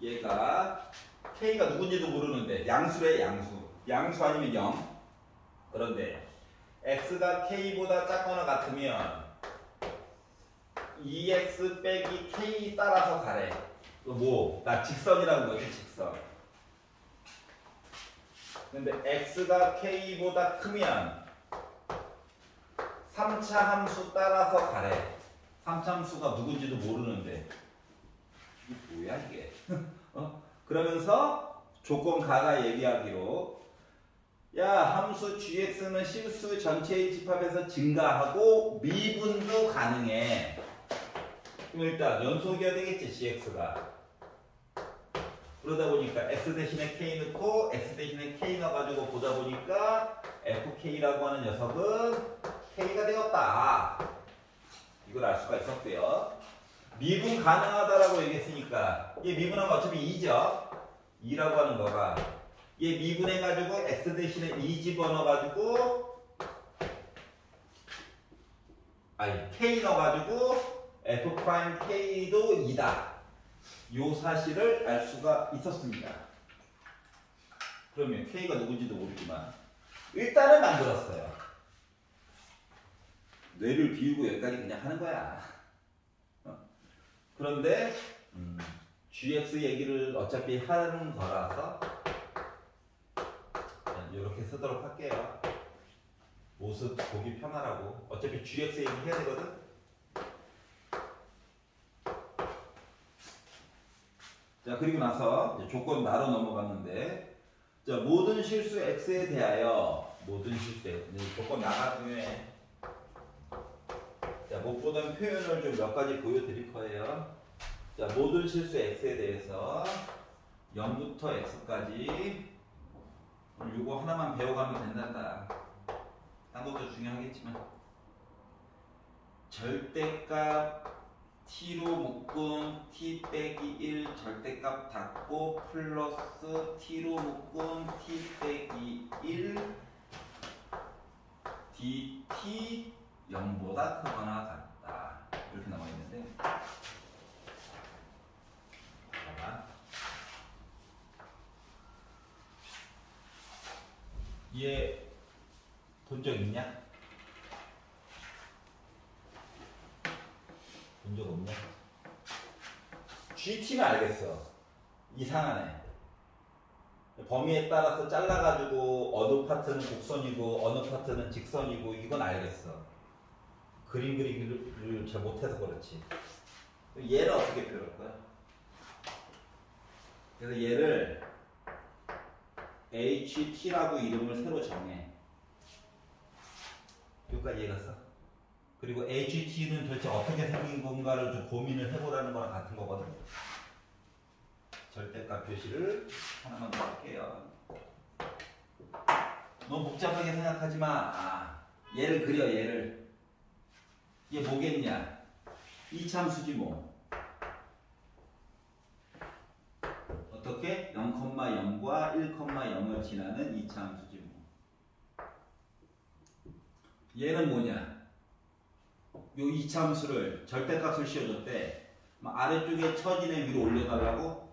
[SPEAKER 1] 얘가 k가 누군지도 모르는데 양수래. 양수 아니면 0. 그런데 x가 k보다 작거나 같으면 2x 빼기 k 따라서 가래. 나 직선이라는 거지, 직선. 근데 x가 k보다 크면 3차 함수 따라서 가래. 3차 함수가 누군지도 모르는데 이게 뭐야 이게. 그러면서 조건 가가 얘기하기로, 야, 함수 gx는 실수 전체의 집합에서 증가하고 미분도 가능해. 그럼 일단 연속이어야 되겠지, gx가. 그러다 보니까 x 대신에 k 넣고 x 대신에 k 넣어가지고 보다 보니까 fk라고 하는 녀석은 k가 되었다. 이걸 알 수가 있었고요. 미분 가능하다라고 얘기했으니까 얘 미분하면 어차피 2죠. 2라고 하는 거가 얘 미분해가지고 x 대신에 2 집어넣어가지고 k 넣어가지고 f'k도 2다. 요 사실을 알 수가 있었습니다. 그러면 k가 누군지도 모르지만 일단은 만들었어요. 뇌를 비우고 여기까지 그냥 하는 거야. 그런데 gx 얘기를 어차피 하는 거라서 이렇게 쓰도록 할게요. 모습 보기 편하라고. 어차피 gx 얘기 해야 되거든. 자, 그리고 나서 이제 조건 나로 넘어갔는데, 자, 모든 실수 x에 대하여, 모든 실수 조건 나가 중에 자, 못 보던 표현을 좀 몇 가지 보여드릴 거예요. 자, 모든 실수 x에 대해서 0부터 x까지 이거 하나만 배워가면 된단다. 딴 것도 중요하겠지만 절대값 t로 묶은 t 빼기 1 절대값 닫고 플러스 t로 묶은 t 빼기 1 dt 0보다 크거나 같다. 이렇게 나와 있는데, 봐봐. 얘 본 적 있냐? 본 적 없냐? GT는 알겠어. 이상하네. 범위에 따라서 잘라가지고 어느 파트는 곡선이고 어느 파트는 직선이고 이건 알겠어. 그림 그리기를 잘 못해서 그렇지. 얘를 어떻게 표현할 거야? 그래서 얘를 HT라고 이름을 새로 정해. 여기까지 읽었어. 그리고 HT는 도대체 어떻게 생긴 건가를 좀 고민을 해보라는 거랑 같은 거거든. 절대값 표시를 하나만 더 할게요. 너무 복잡하게 생각하지 마. 얘를 그려, 얘를. 얘 뭐겠냐? 이참수지 뭐. 1,0을 지나는 이차함수지 뭐. 얘는 뭐냐? 요 이차함수를 절대값을 씌워줬대. 아래쪽에 처진에 위로 올려달라고?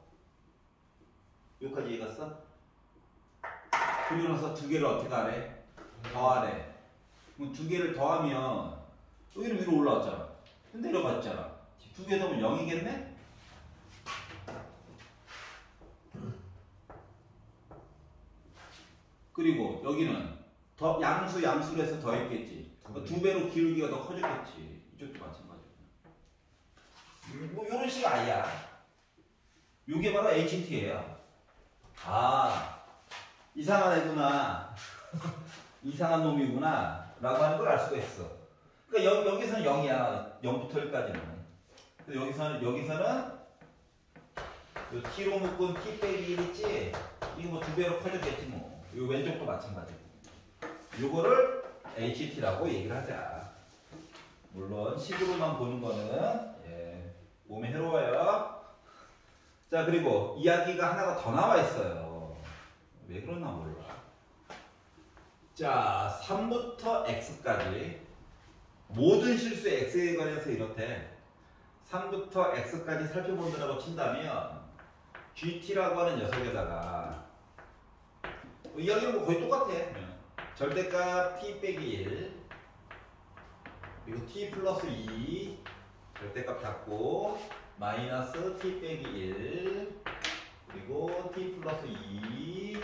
[SPEAKER 1] 여기까지 읽었어? 그리고 나서 두 개를 어떻게 하래? 더하래. 그럼 두 개를 더하면 여기는 위로 올라왔잖아. 내려갔잖아. 두 개 더하면 0이겠네? 그리고 여기는 더 양수를 해서 더했겠지. 두 배로 기울기가 더 커졌겠지. 이쪽도 마찬가지고. 뭐 이런 식 아니야. 이게 바로 HT예요. 아, 이상한 애구나. 이상한 놈이구나. 라고 하는 걸 알 수가 있어. 그러니까 여기서는 0이야. 0부터 1까지는. 여기서는 요 t로 묶은 t 빼기 1 있지? 이거 뭐 두 배로 커졌겠지 뭐. 요 왼쪽도 마찬가지고. 요거를 HT라고 얘기를 하자. 물론 식으로만 보는 거는 몸에 해로워요. 자, 그리고 이야기가 하나가 더 나와 있어요. 왜 그러나 몰라. 자, 3부터 x까지 모든 실수의 x에 관해서 이렇대. 3부터 x까지 살펴본다고 친다면 gt라고 하는 녀석에다가 이야기는 뭐 거의 똑같아. 절대값 t 빼기 1 그리고 t 플러스 2 절대값 잡고 마이너스 t 빼기 1 그리고 t 플러스 2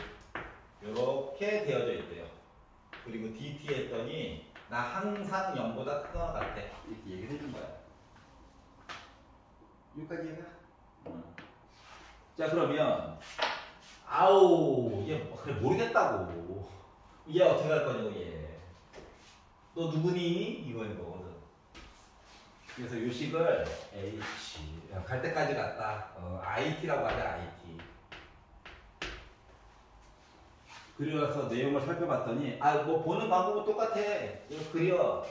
[SPEAKER 1] 이렇게 되어져 있대요. 그리고 dt 했더니 나 항상 0보다 크거나 같아. 이렇게 얘기를 해준 거야. 여기까지 해가? 자, 그러면 아우 얘 그래 모르겠다고. 얘 어떻게 할 거냐고. 얘 너 누구니? 이거인 거거든. 그래서 요 식을 H 갈 때까지 갔다. IT라고 하자. IT. 그리고 나서 내용을 살펴봤더니 뭐 보는 방법은 똑같아. 이거 그려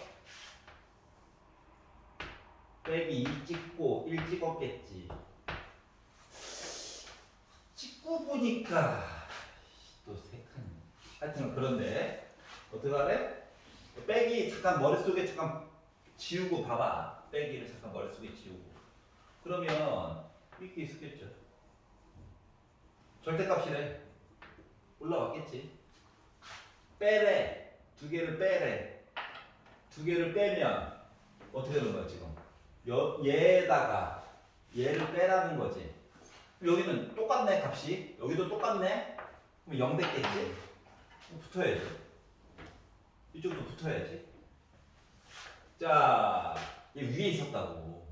[SPEAKER 1] 빼기 2 찍고 1 찍었겠지. 찍고 보니까 또 색하네. 하여튼 그런데 어떻게 하래? 빼기 잠깐 머릿속에 잠깐 지우고 봐봐. 빼기를 잠깐 머릿속에 지우고. 그러면 이렇게 있었겠죠. 절대값이래. 올라왔겠지. 빼래. 두 개를 빼래. 두 개를 빼면 어떻게 되는 거야 지금? 얘에다가 얘를 빼라는 거지. 여기는 똑같네 값이. 여기도 똑같네. 그럼 0 됐겠지? 붙어야지. 이쪽도 붙어야지. 자, 얘 위에 있었다고.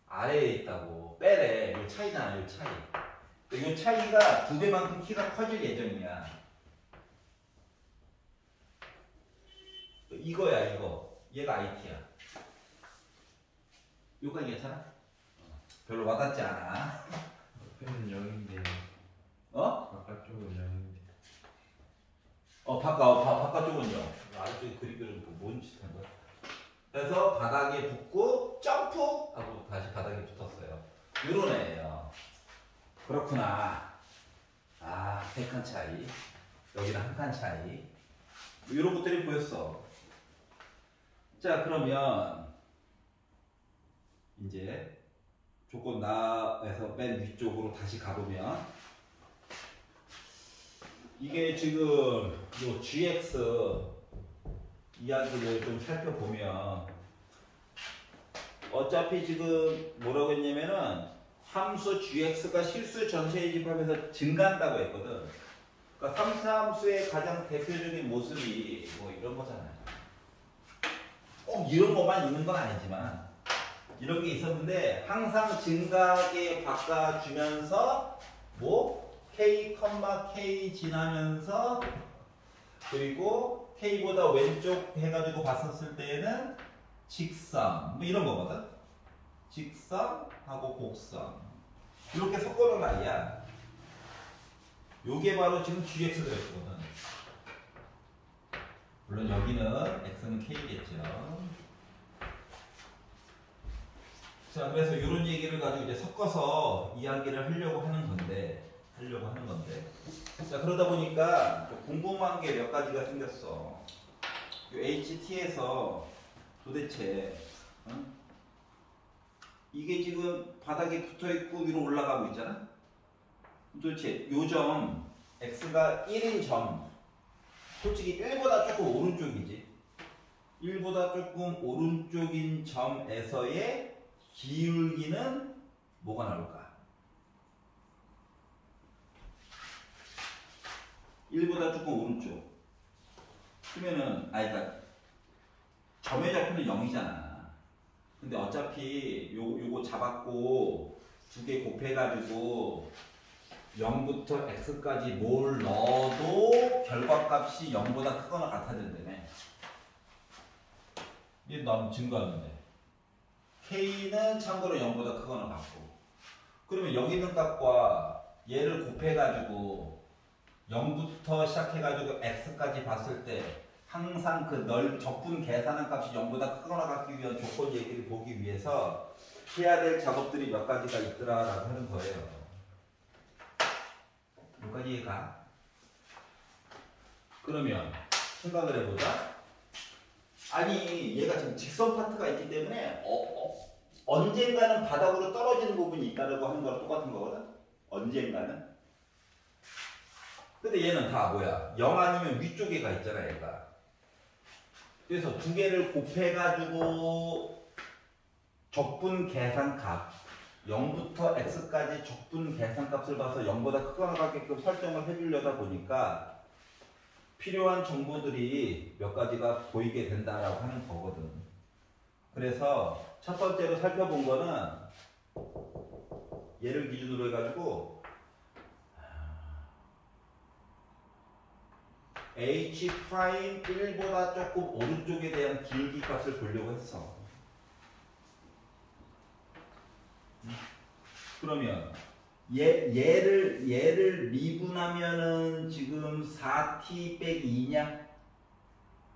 [SPEAKER 1] 아래에 있다고. 빼래. 이 차이잖아. 이 차이. 이 차이가 두 배만큼 키가 커질 예정이야. 이거야 이거. 얘가 IT야. 요까지 괜찮아? 별로 와닿지 않아.
[SPEAKER 2] 옆에는 0인데요. 바깥쪽은 0인데.
[SPEAKER 1] 바깥쪽은요. 아래쪽에 그리기를 뭔 짓 한 거야? 그래서 바닥에 붙고 점프 하고 다시 바닥에 붙었어요. 요런 애예요. 그렇구나. 아, 3칸 차이. 여기는 1칸 차이. 이런 것들이 보였어. 자, 그러면 이제 조건 나에서 맨 위쪽으로 다시 가보면 이게 지금 요 GX 이야기를 좀 살펴보면 어차피 지금 뭐라고 했냐면은 함수 GX가 실수 전체에 집합해서 증가한다고 했거든. 그러니까 3차함수의 가장 대표적인 모습이 뭐 이런 거잖아요. 꼭 이런 것만 있는 건 아니지만 이런 게 있었는데 항상 증가하게 바꿔주면서 뭐 K, K 지나면서 그리고 K보다 왼쪽 해가지고 봤었을 때에는 직선 뭐 이런 거거든. 직선하고 곡선 이렇게 섞어놓은 아이야. 요게 바로 지금 GX 들어있거든. 물론 여기는 X는 K겠죠. 자, 그래서 이런 얘기를 가지고 이제 섞어서 이야기를 하려고 하는 건데 하려고 하는 건데. 자, 그러다 보니까 좀 궁금한 게 몇 가지가 생겼어. 이 HT에서 도대체 이게 지금 바닥에 붙어 있고 위로 올라가고 있잖아. 도대체 요점 x가 1인 점, 솔직히 1보다 조금 오른쪽이지. 1보다 조금 오른쪽인 점에서의 기울기는 뭐가 나올까? 1보다 조금 오른쪽. 그러면은, 그러니까 점의 좌표는 0이잖아. 근데 어차피 요거 잡았고 두 개 곱해가지고 0부터 x까지 뭘 넣어도 결과값이 0보다 크거나 같아야 된다네. 이게 너무 증거하는데 k는 참고로 0보다 크거나 같고, 그러면 여기 있는 값과 얘를 곱해가지고 0부터 시작해가지고 x까지 봤을 때 항상 그 적분 계산한 값이 0보다 크거나 같기 위한 조건 얘기를 보기 위해서 해야 될 작업들이 몇 가지가 있더라라고 하는 거예요. 여기까지 이해가? 그러면 생각을 해보자. 아니 얘가 지금 직선 파트가 있기 때문에 언젠가는 바닥으로 떨어지는 부분이 있다고 하는 거랑 똑같은 거거든. 언젠가는. 근데 얘는 다 뭐야? 0 아니면 위쪽에 가 있잖아 얘가. 그래서 두 개를 곱해가지고 적분 계산값 0부터 x까지 적분 계산값을 봐서 0보다 크거나 같게끔 설정을 해주려다 보니까 필요한 정보들이 몇 가지가 보이게 된다라고 하는 거거든. 그래서 첫 번째로 살펴본 거는 얘를 기준으로 해가지고 h 프라임 1보다 조금 오른쪽에 대한 기울기 값을 보려고 했어. 그러면 얘를 미분하면은 지금 4t 빼기 2냐?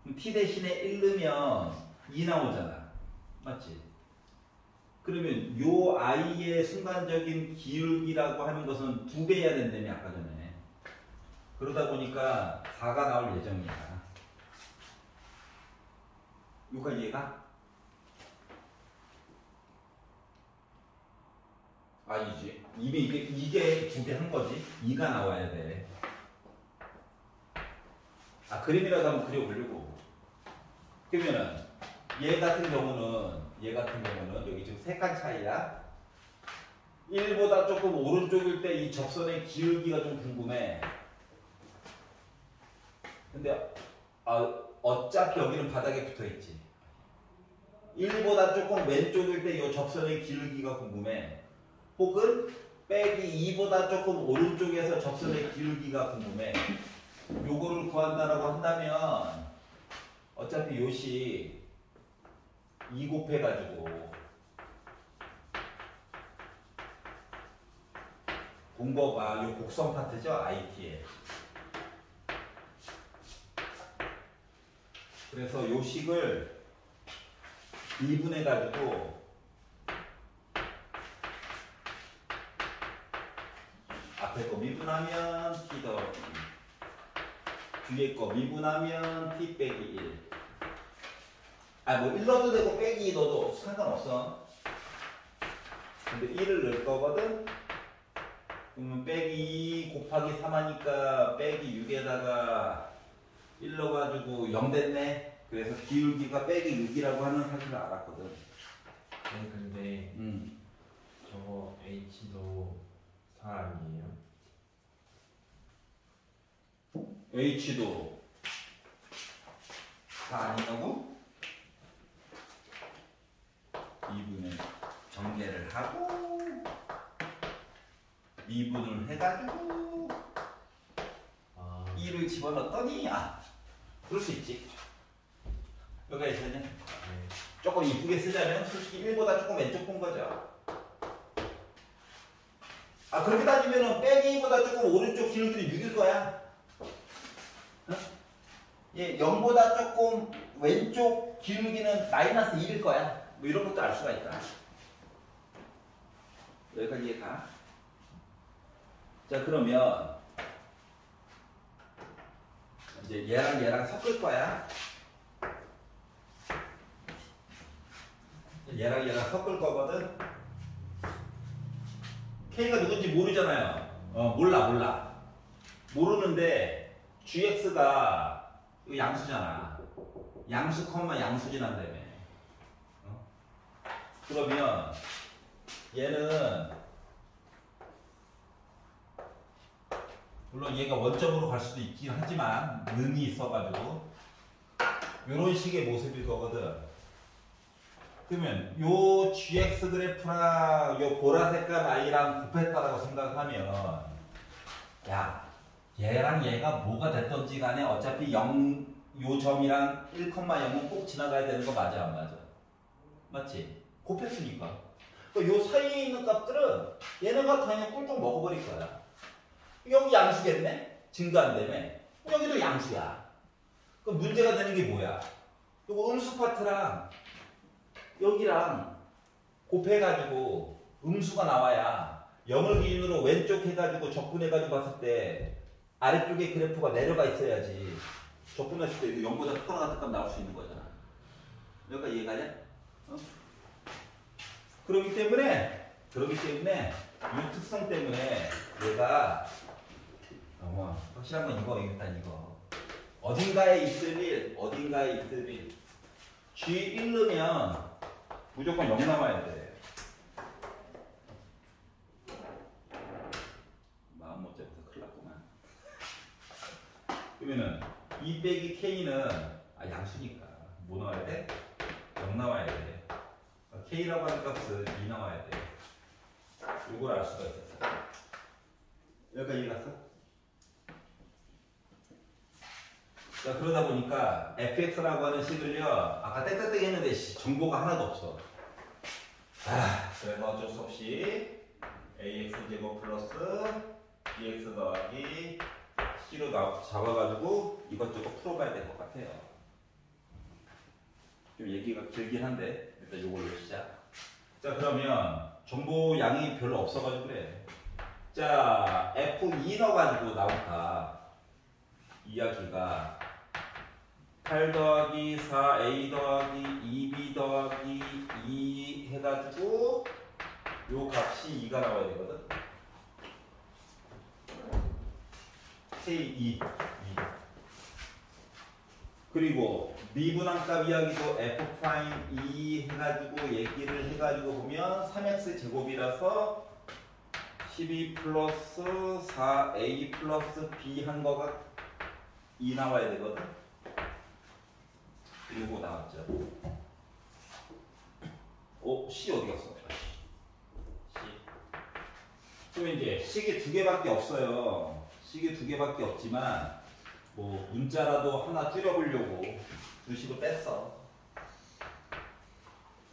[SPEAKER 1] 그럼 t 대신에 1 넣으면 2 나오잖아. 맞지? 그러면 요 i의 순간적인 기울기라고 하는 것은 2배여야 된다며 아까 전에. 그러다 보니까 4가 나올 예정이야. 여기까지 이해가? 아니지. 이게 2배 한 거지. 2가 나와야 돼. 그림이라도 한번 그려보려고. 그러면은 얘 같은 경우는 여기 지금 3칸 차이야. 1보다 조금 오른쪽일 때 이 접선의 기울기가 좀 궁금해. 근데 어차피 여기는 바닥에 붙어있지. 1보다 조금 왼쪽일 때 이 접선의 기울기가 궁금해. 혹은 빼기 2보다 조금 오른쪽에서 접선의 기울기가 궁금해. 요거를 구한다라고 한다면 어차피 요시 2 곱해가지고 공거가 요 곡선 파트죠? IT에. 그래서 요 식을 미분해가지고 앞에 거 미분하면 t 더하기 뒤에 거 미분하면 t 빼기 1. 뭐 1 넣어도 되고 빼기 2 넣어도 상관없어. 근데 1을 넣을 거거든. 그러면 빼기 2 곱하기 3 하니까 빼기 6에다가 1 넣어가지고 0 됐네. 그래서 기울기가 빼기 6이라고 하는 사실을 알았거든.
[SPEAKER 2] 아니 근데 저거 H도 4 아니에요?
[SPEAKER 1] H도 4 아니냐고? 2분의 전개를 하고 미분을 해가지고 2를 집어넣었더니 그럴 수 있지. 여기가 있었냐? 조금 이쁘게 쓰자면 솔직히 1보다 조금 왼쪽 본 거죠. 그렇게 따지면은 빼기 2보다 조금 오른쪽 기울기는 6일 거야. 응? 예, 0보다 조금 왼쪽 기울기는 마이너스 1일 거야. 뭐 이런 것도 알 수가 있다. 여기까지 이해가? 자, 자, 그러면 이제 얘랑 섞을 거야. 얘랑 섞을 거거든. K가 누군지 모르잖아요. 몰라. 모르는데 GX가 이거 양수잖아. 양수 컴마 양수 지난다며. 그러면 얘는 물론 얘가 원점으로 갈 수도 있긴 하지만 는이 있어가지고 이런 식의 모습일 거거든. 그러면 요 GX 그래프랑 요 보라색깔 I랑 곱했다라고 생각하면 야 얘랑 얘가 뭐가 됐던지 간에 어차피 0, 요 점이랑 1,0은 꼭 지나가야 되는 거 맞아 안 맞아? 맞지? 곱했으니까 요 사이에 있는 값들은 얘네가 그냥 꿀떡 먹어버릴 거야. 여기 양수겠네? 증가한다며? 여기도 양수야. 그럼 문제가 되는 게 뭐야? 요거 음수 파트랑 여기랑 곱해가지고 음수가 나와야 0을 기준으로 왼쪽 해가지고 적분해가지고 봤을 때 아래쪽에 그래프가 내려가 있어야지 적분했을 때 이거 0보다 크거나 같은 값 나올 수 있는 거잖아. 여기까지 이해가냐? 그렇기 때문에 이 특성 때문에 얘가 확실한 건 이거 일단 이거 어딘가에 있을 일 G1 넣으면 무조건 0 나와야 돼. 마음 못 잡아서 큰일 났구만. 그러면은 2 빼기 K는 양수니까 뭐 나와야 돼? 0 나와야 돼. K라고 하는 값은 2 나와야 돼. 이걸 알 수가 있었어. 여기까지 이해갔어? 자, 그러다 보니까 fx라고 하는 식을요, 아까 땡땡땡 했는데 정보가 하나도 없어. 그래서 어쩔 수 없이 ax제곱 플러스 bx 더하기 c로 잡아가지고 이것저것 풀어봐야 될 것 같아요. 좀 얘기가 길긴 한데 일단 이걸로 시작. 자, 그러면 정보 양이 별로 없어가지고 그래. 자, f2 넣어가지고 나올까 이야기가 8 더하기 4a 더하기 2b 더하기 2 해가지고 요 값이 2가 나와야 되거든. K2 2. 그리고 미분함값 이야기도 f'2 해가지고 얘기를 해가지고 보면 3x 제곱이라서 12 플러스 4a 플러스 b 한 거가 2 나와야 되거든. 이거 나왔죠. C 어디 갔어? C. 그럼 이제 식이 2개밖에 없어요. 식이 2개밖에 없지만 뭐 문자라도 하나 줄여보려고 주식을 뺐어.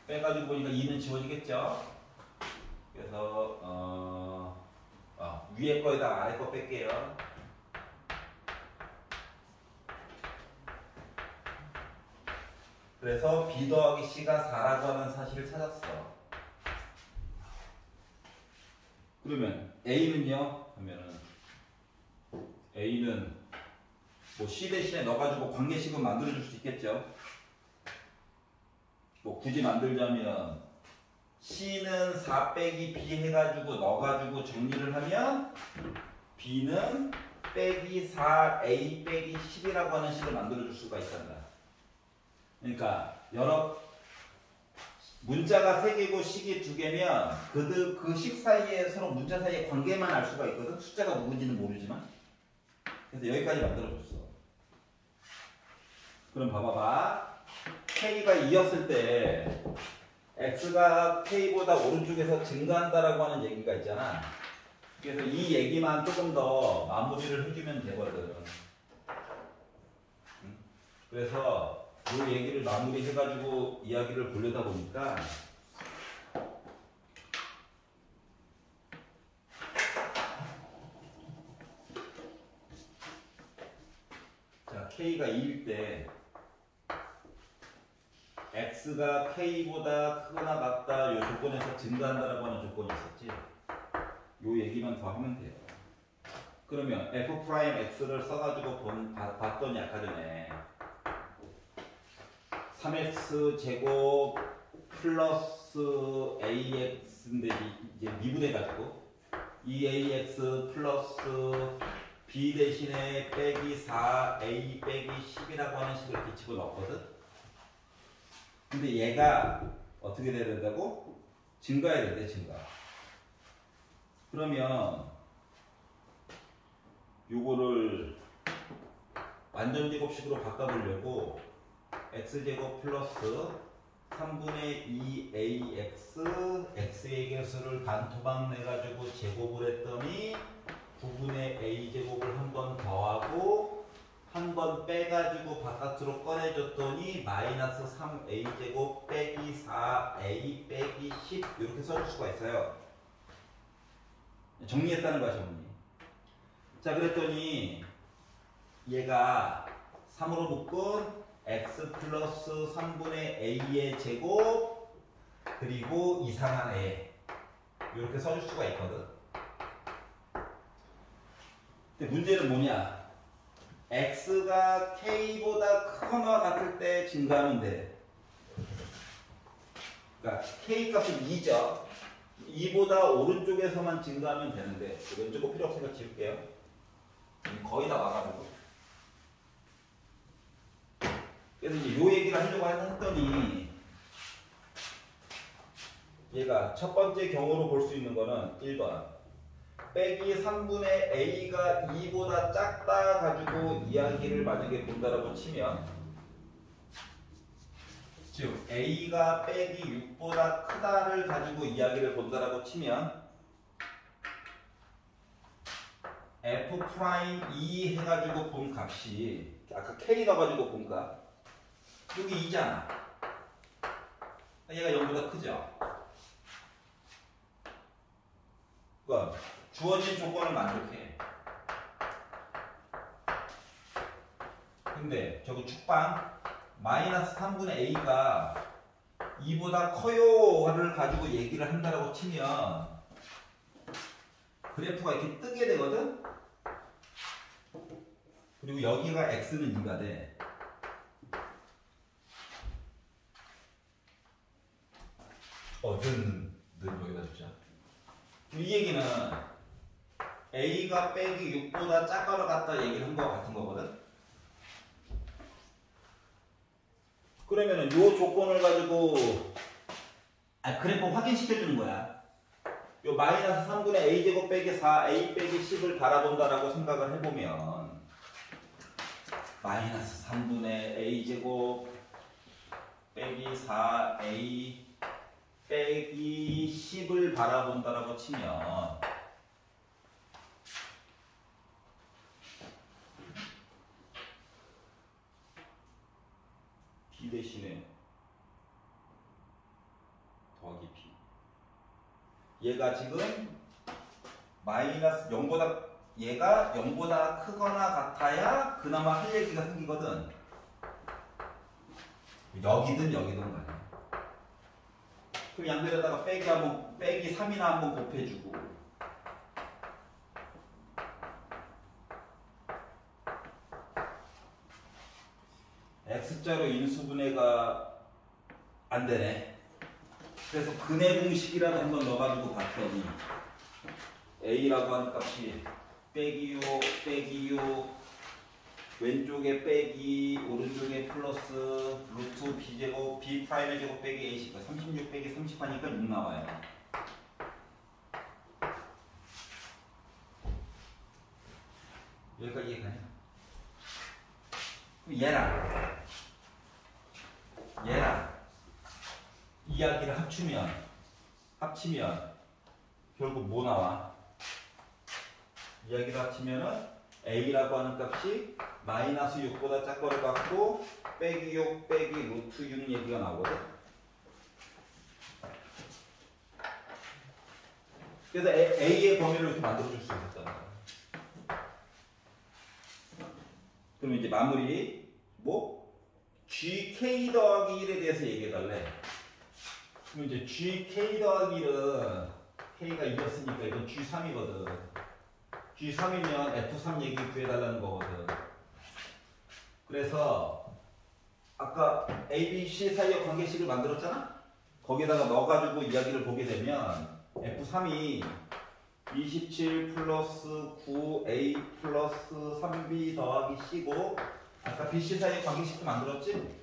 [SPEAKER 1] 빼가지고 보니까 2는 지워지겠죠. 그래서 위에 거에다 아래 거 뺄게요. 그래서 B 더하기 C가 4라고 하는 사실을 찾았어. 그러면 A는요? 하면은 A는 뭐 C 대신에 넣어가지고 관계식은 만들어줄 수 있겠죠. 뭐 굳이 만들자면 C는 4 빼기 B 해가지고 넣어가지고 정리를 하면 B는 빼기 4A 빼기 10이라고 하는 식을 만들어줄 수가 있단다. 그러니까 여러 문자가 3개고 식이 2개면 그 식 사이에 서로 문자 사이의 관계만 알 수가 있거든. 숫자가 누군지는 모르지만. 그래서 여기까지 만들어줬어. 그럼 봐봐봐. K가 2였을 때 X가 K보다 오른쪽에서 증가한다라고 하는 얘기가 있잖아. 그래서 이 얘기만 조금 더 마무리를 해주면 되거든. 그래서 이 얘기를 마무리해가지고 이야기를 보려다 보니까 자, K가 2일 때 X가 K보다 크거나 같다 이 조건에서 증가한다라고 하는 조건이 있었지. 이 얘기만 더 하면 돼요. 그러면 f 프라임 x를 써가지고 봤더니 아까 전에 3x 제곱 플러스 ax인데 이제 미분해가지고 2ax 플러스 b 대신에 빼기 4a 빼기 10이라고 하는 식을 이렇게 집어넣거든. 근데 얘가 어떻게 돼야 된다고? 증가해야 된대, 증가. 그러면 요거를 완전제곱식으로 바꿔보려고 x제곱 플러스 3분의 2ax x의 개수를 반토막 내가지고 제곱을 했더니 9분의 a제곱을 한 번 더하고 한 번 빼가지고 바깥으로 꺼내줬더니 마이너스 3a제곱 빼기 4a 빼기 10 이렇게 써줄 수가 있어요. 정리했다는 거야, 정리. 자, 그랬더니 얘가 3으로 묶은 x 플러스 3분의 a의 제곱 그리고 이상한 a 이렇게 써줄 수가 있거든. 근데 문제는 뭐냐? x가 k보다 크거나 같을 때 증가하면 돼. 그러니까 k 값은 2죠. 2보다 오른쪽에서만 증가하면 되는데 왼쪽 거 필요 없으니까 지울게요. 거의 다 와가지고. 그래서 이제 요 얘기를 하려고 했더니 얘가 첫 번째 경우로 볼 수 있는 거는 1번 빼기 3분의 a가 2보다 작다 가지고 이야기를 만약에 본다라고 치면 즉 a가 빼기 6보다 크다를 가지고 이야기를 본다라고 치면 f'2 해가지고 본 값이 아까 k 넣어가지고 본 값 여기 2잖아. 얘가 0보다 크죠. 그러니까 주어진 조건을 만족해. 근데 저거 축방 마이너스 3분의 a가 2보다 커요를 가지고 얘기를 한다라고 치면 그래프가 이렇게 뜨게 되거든. 그리고 여기가 x는 2가 돼. 는 여기다 주자. 이 얘기는 a가 빼기 6보다 작아로 갔다 얘기를 한 거 같은 거거든. 그러면은 요 조건을 가지고 그래프 확인시켜주는 거야. 요 마이너스 3분의 a제곱 빼기 4a 빼기 10을 바라본다라고 생각을 해보면 마이너스 3분의 a제곱 빼기 4a 빼기 10을 바라본다라고 치면 b 대신에 더하기 b 얘가 지금 마이너스 0보다 얘가 0보다 크거나 같아야 그나마 할 얘기가 생기거든. 여기든 간에. 그럼 양변에다가 빼기 3이나 한번 곱해주고 x자로 인수분해가 안 되네. 그래서 근해 공식이라도 한번 넣어가지고 봤더니 a라고 하는 값이 빼기 6 빼기 6 왼쪽에 빼기 오른쪽에 플러스 루트 b제곱 b 프라임의 제곱 빼기 a 36 빼기 30 하니까 6 나와요. 여기까지 이해가요? 그럼 얘랑 이야기를 합치면 결국 뭐 나와? 이야기를 합치면은 a라고 하는 값이 마이너스 6보다 작거를 갖고 빼기 6 빼기 루트 6 얘기가 나오거든. 그래서 a의 범위를 이렇게 만들어줄 수 있었단 말이야. 그럼 이제 마무리 gk 더하기 1에 대해서 얘기해달래. 그럼 이제 gk 더하기 1은 k가 2였으니까 이건 g3이거든. G3이면 F3 얘기 구해달라는 거거든. 그래서 아까 A, B, C 사이의 관계식을 만들었잖아? 거기다가 넣어가지고 이야기를 보게 되면 F3이 27 플러스 9A 플러스 3B 더하기 C고 아까 B, C 사이의 관계식도 만들었지?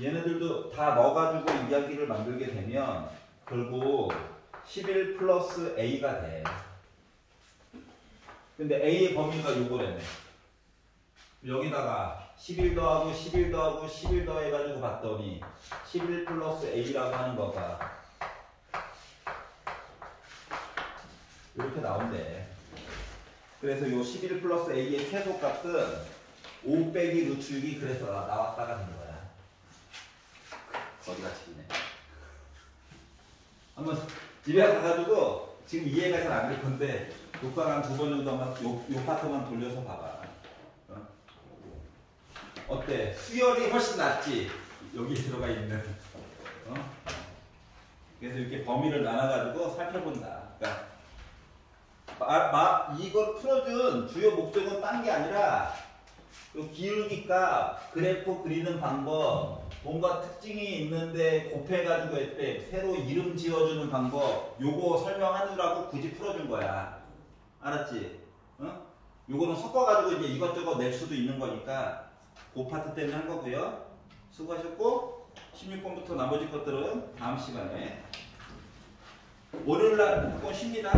[SPEAKER 1] 얘네들도 다 넣어가지고 이야기를 만들게 되면 결국 11 플러스 A가 돼. 근데 A의 범위가 요거래네. 여기다가 11 더하고 11 더하고 11 더해가지고 봤더니 11 플러스 A라고 하는 거가 이렇게 나온대. 그래서 요 11 플러스 A의 최소값은 5 빼기 루트 6이 그래서 나왔다가 된 거야. 거기가 치네. 한번 집에 가가지고 지금 이해가 잘 안 될 건데 녹화를 한 2번 정도만 요 파트만 돌려서 봐봐. 어때? 수열이 훨씬 낫지? 여기 들어가 있는. 그래서 이렇게 범위를 나눠가지고 살펴본다. 그러니까 이걸 풀어준 주요 목적은 딴 게 아니라 기울기값 그래프 그리는 방법, 뭔가 특징이 있는데 곱해가지고 했대. 새로 이름 지어주는 방법, 요거 설명하느라고 굳이 풀어준 거야. 알았지? 요거는 섞어가지고 이제 이것저것 낼 수도 있는 거니까 그 파트 때문에 한 거고요. 수고하셨고 16번부터 나머지 것들은 다음 시간에 월요일날 그건 쉽니다.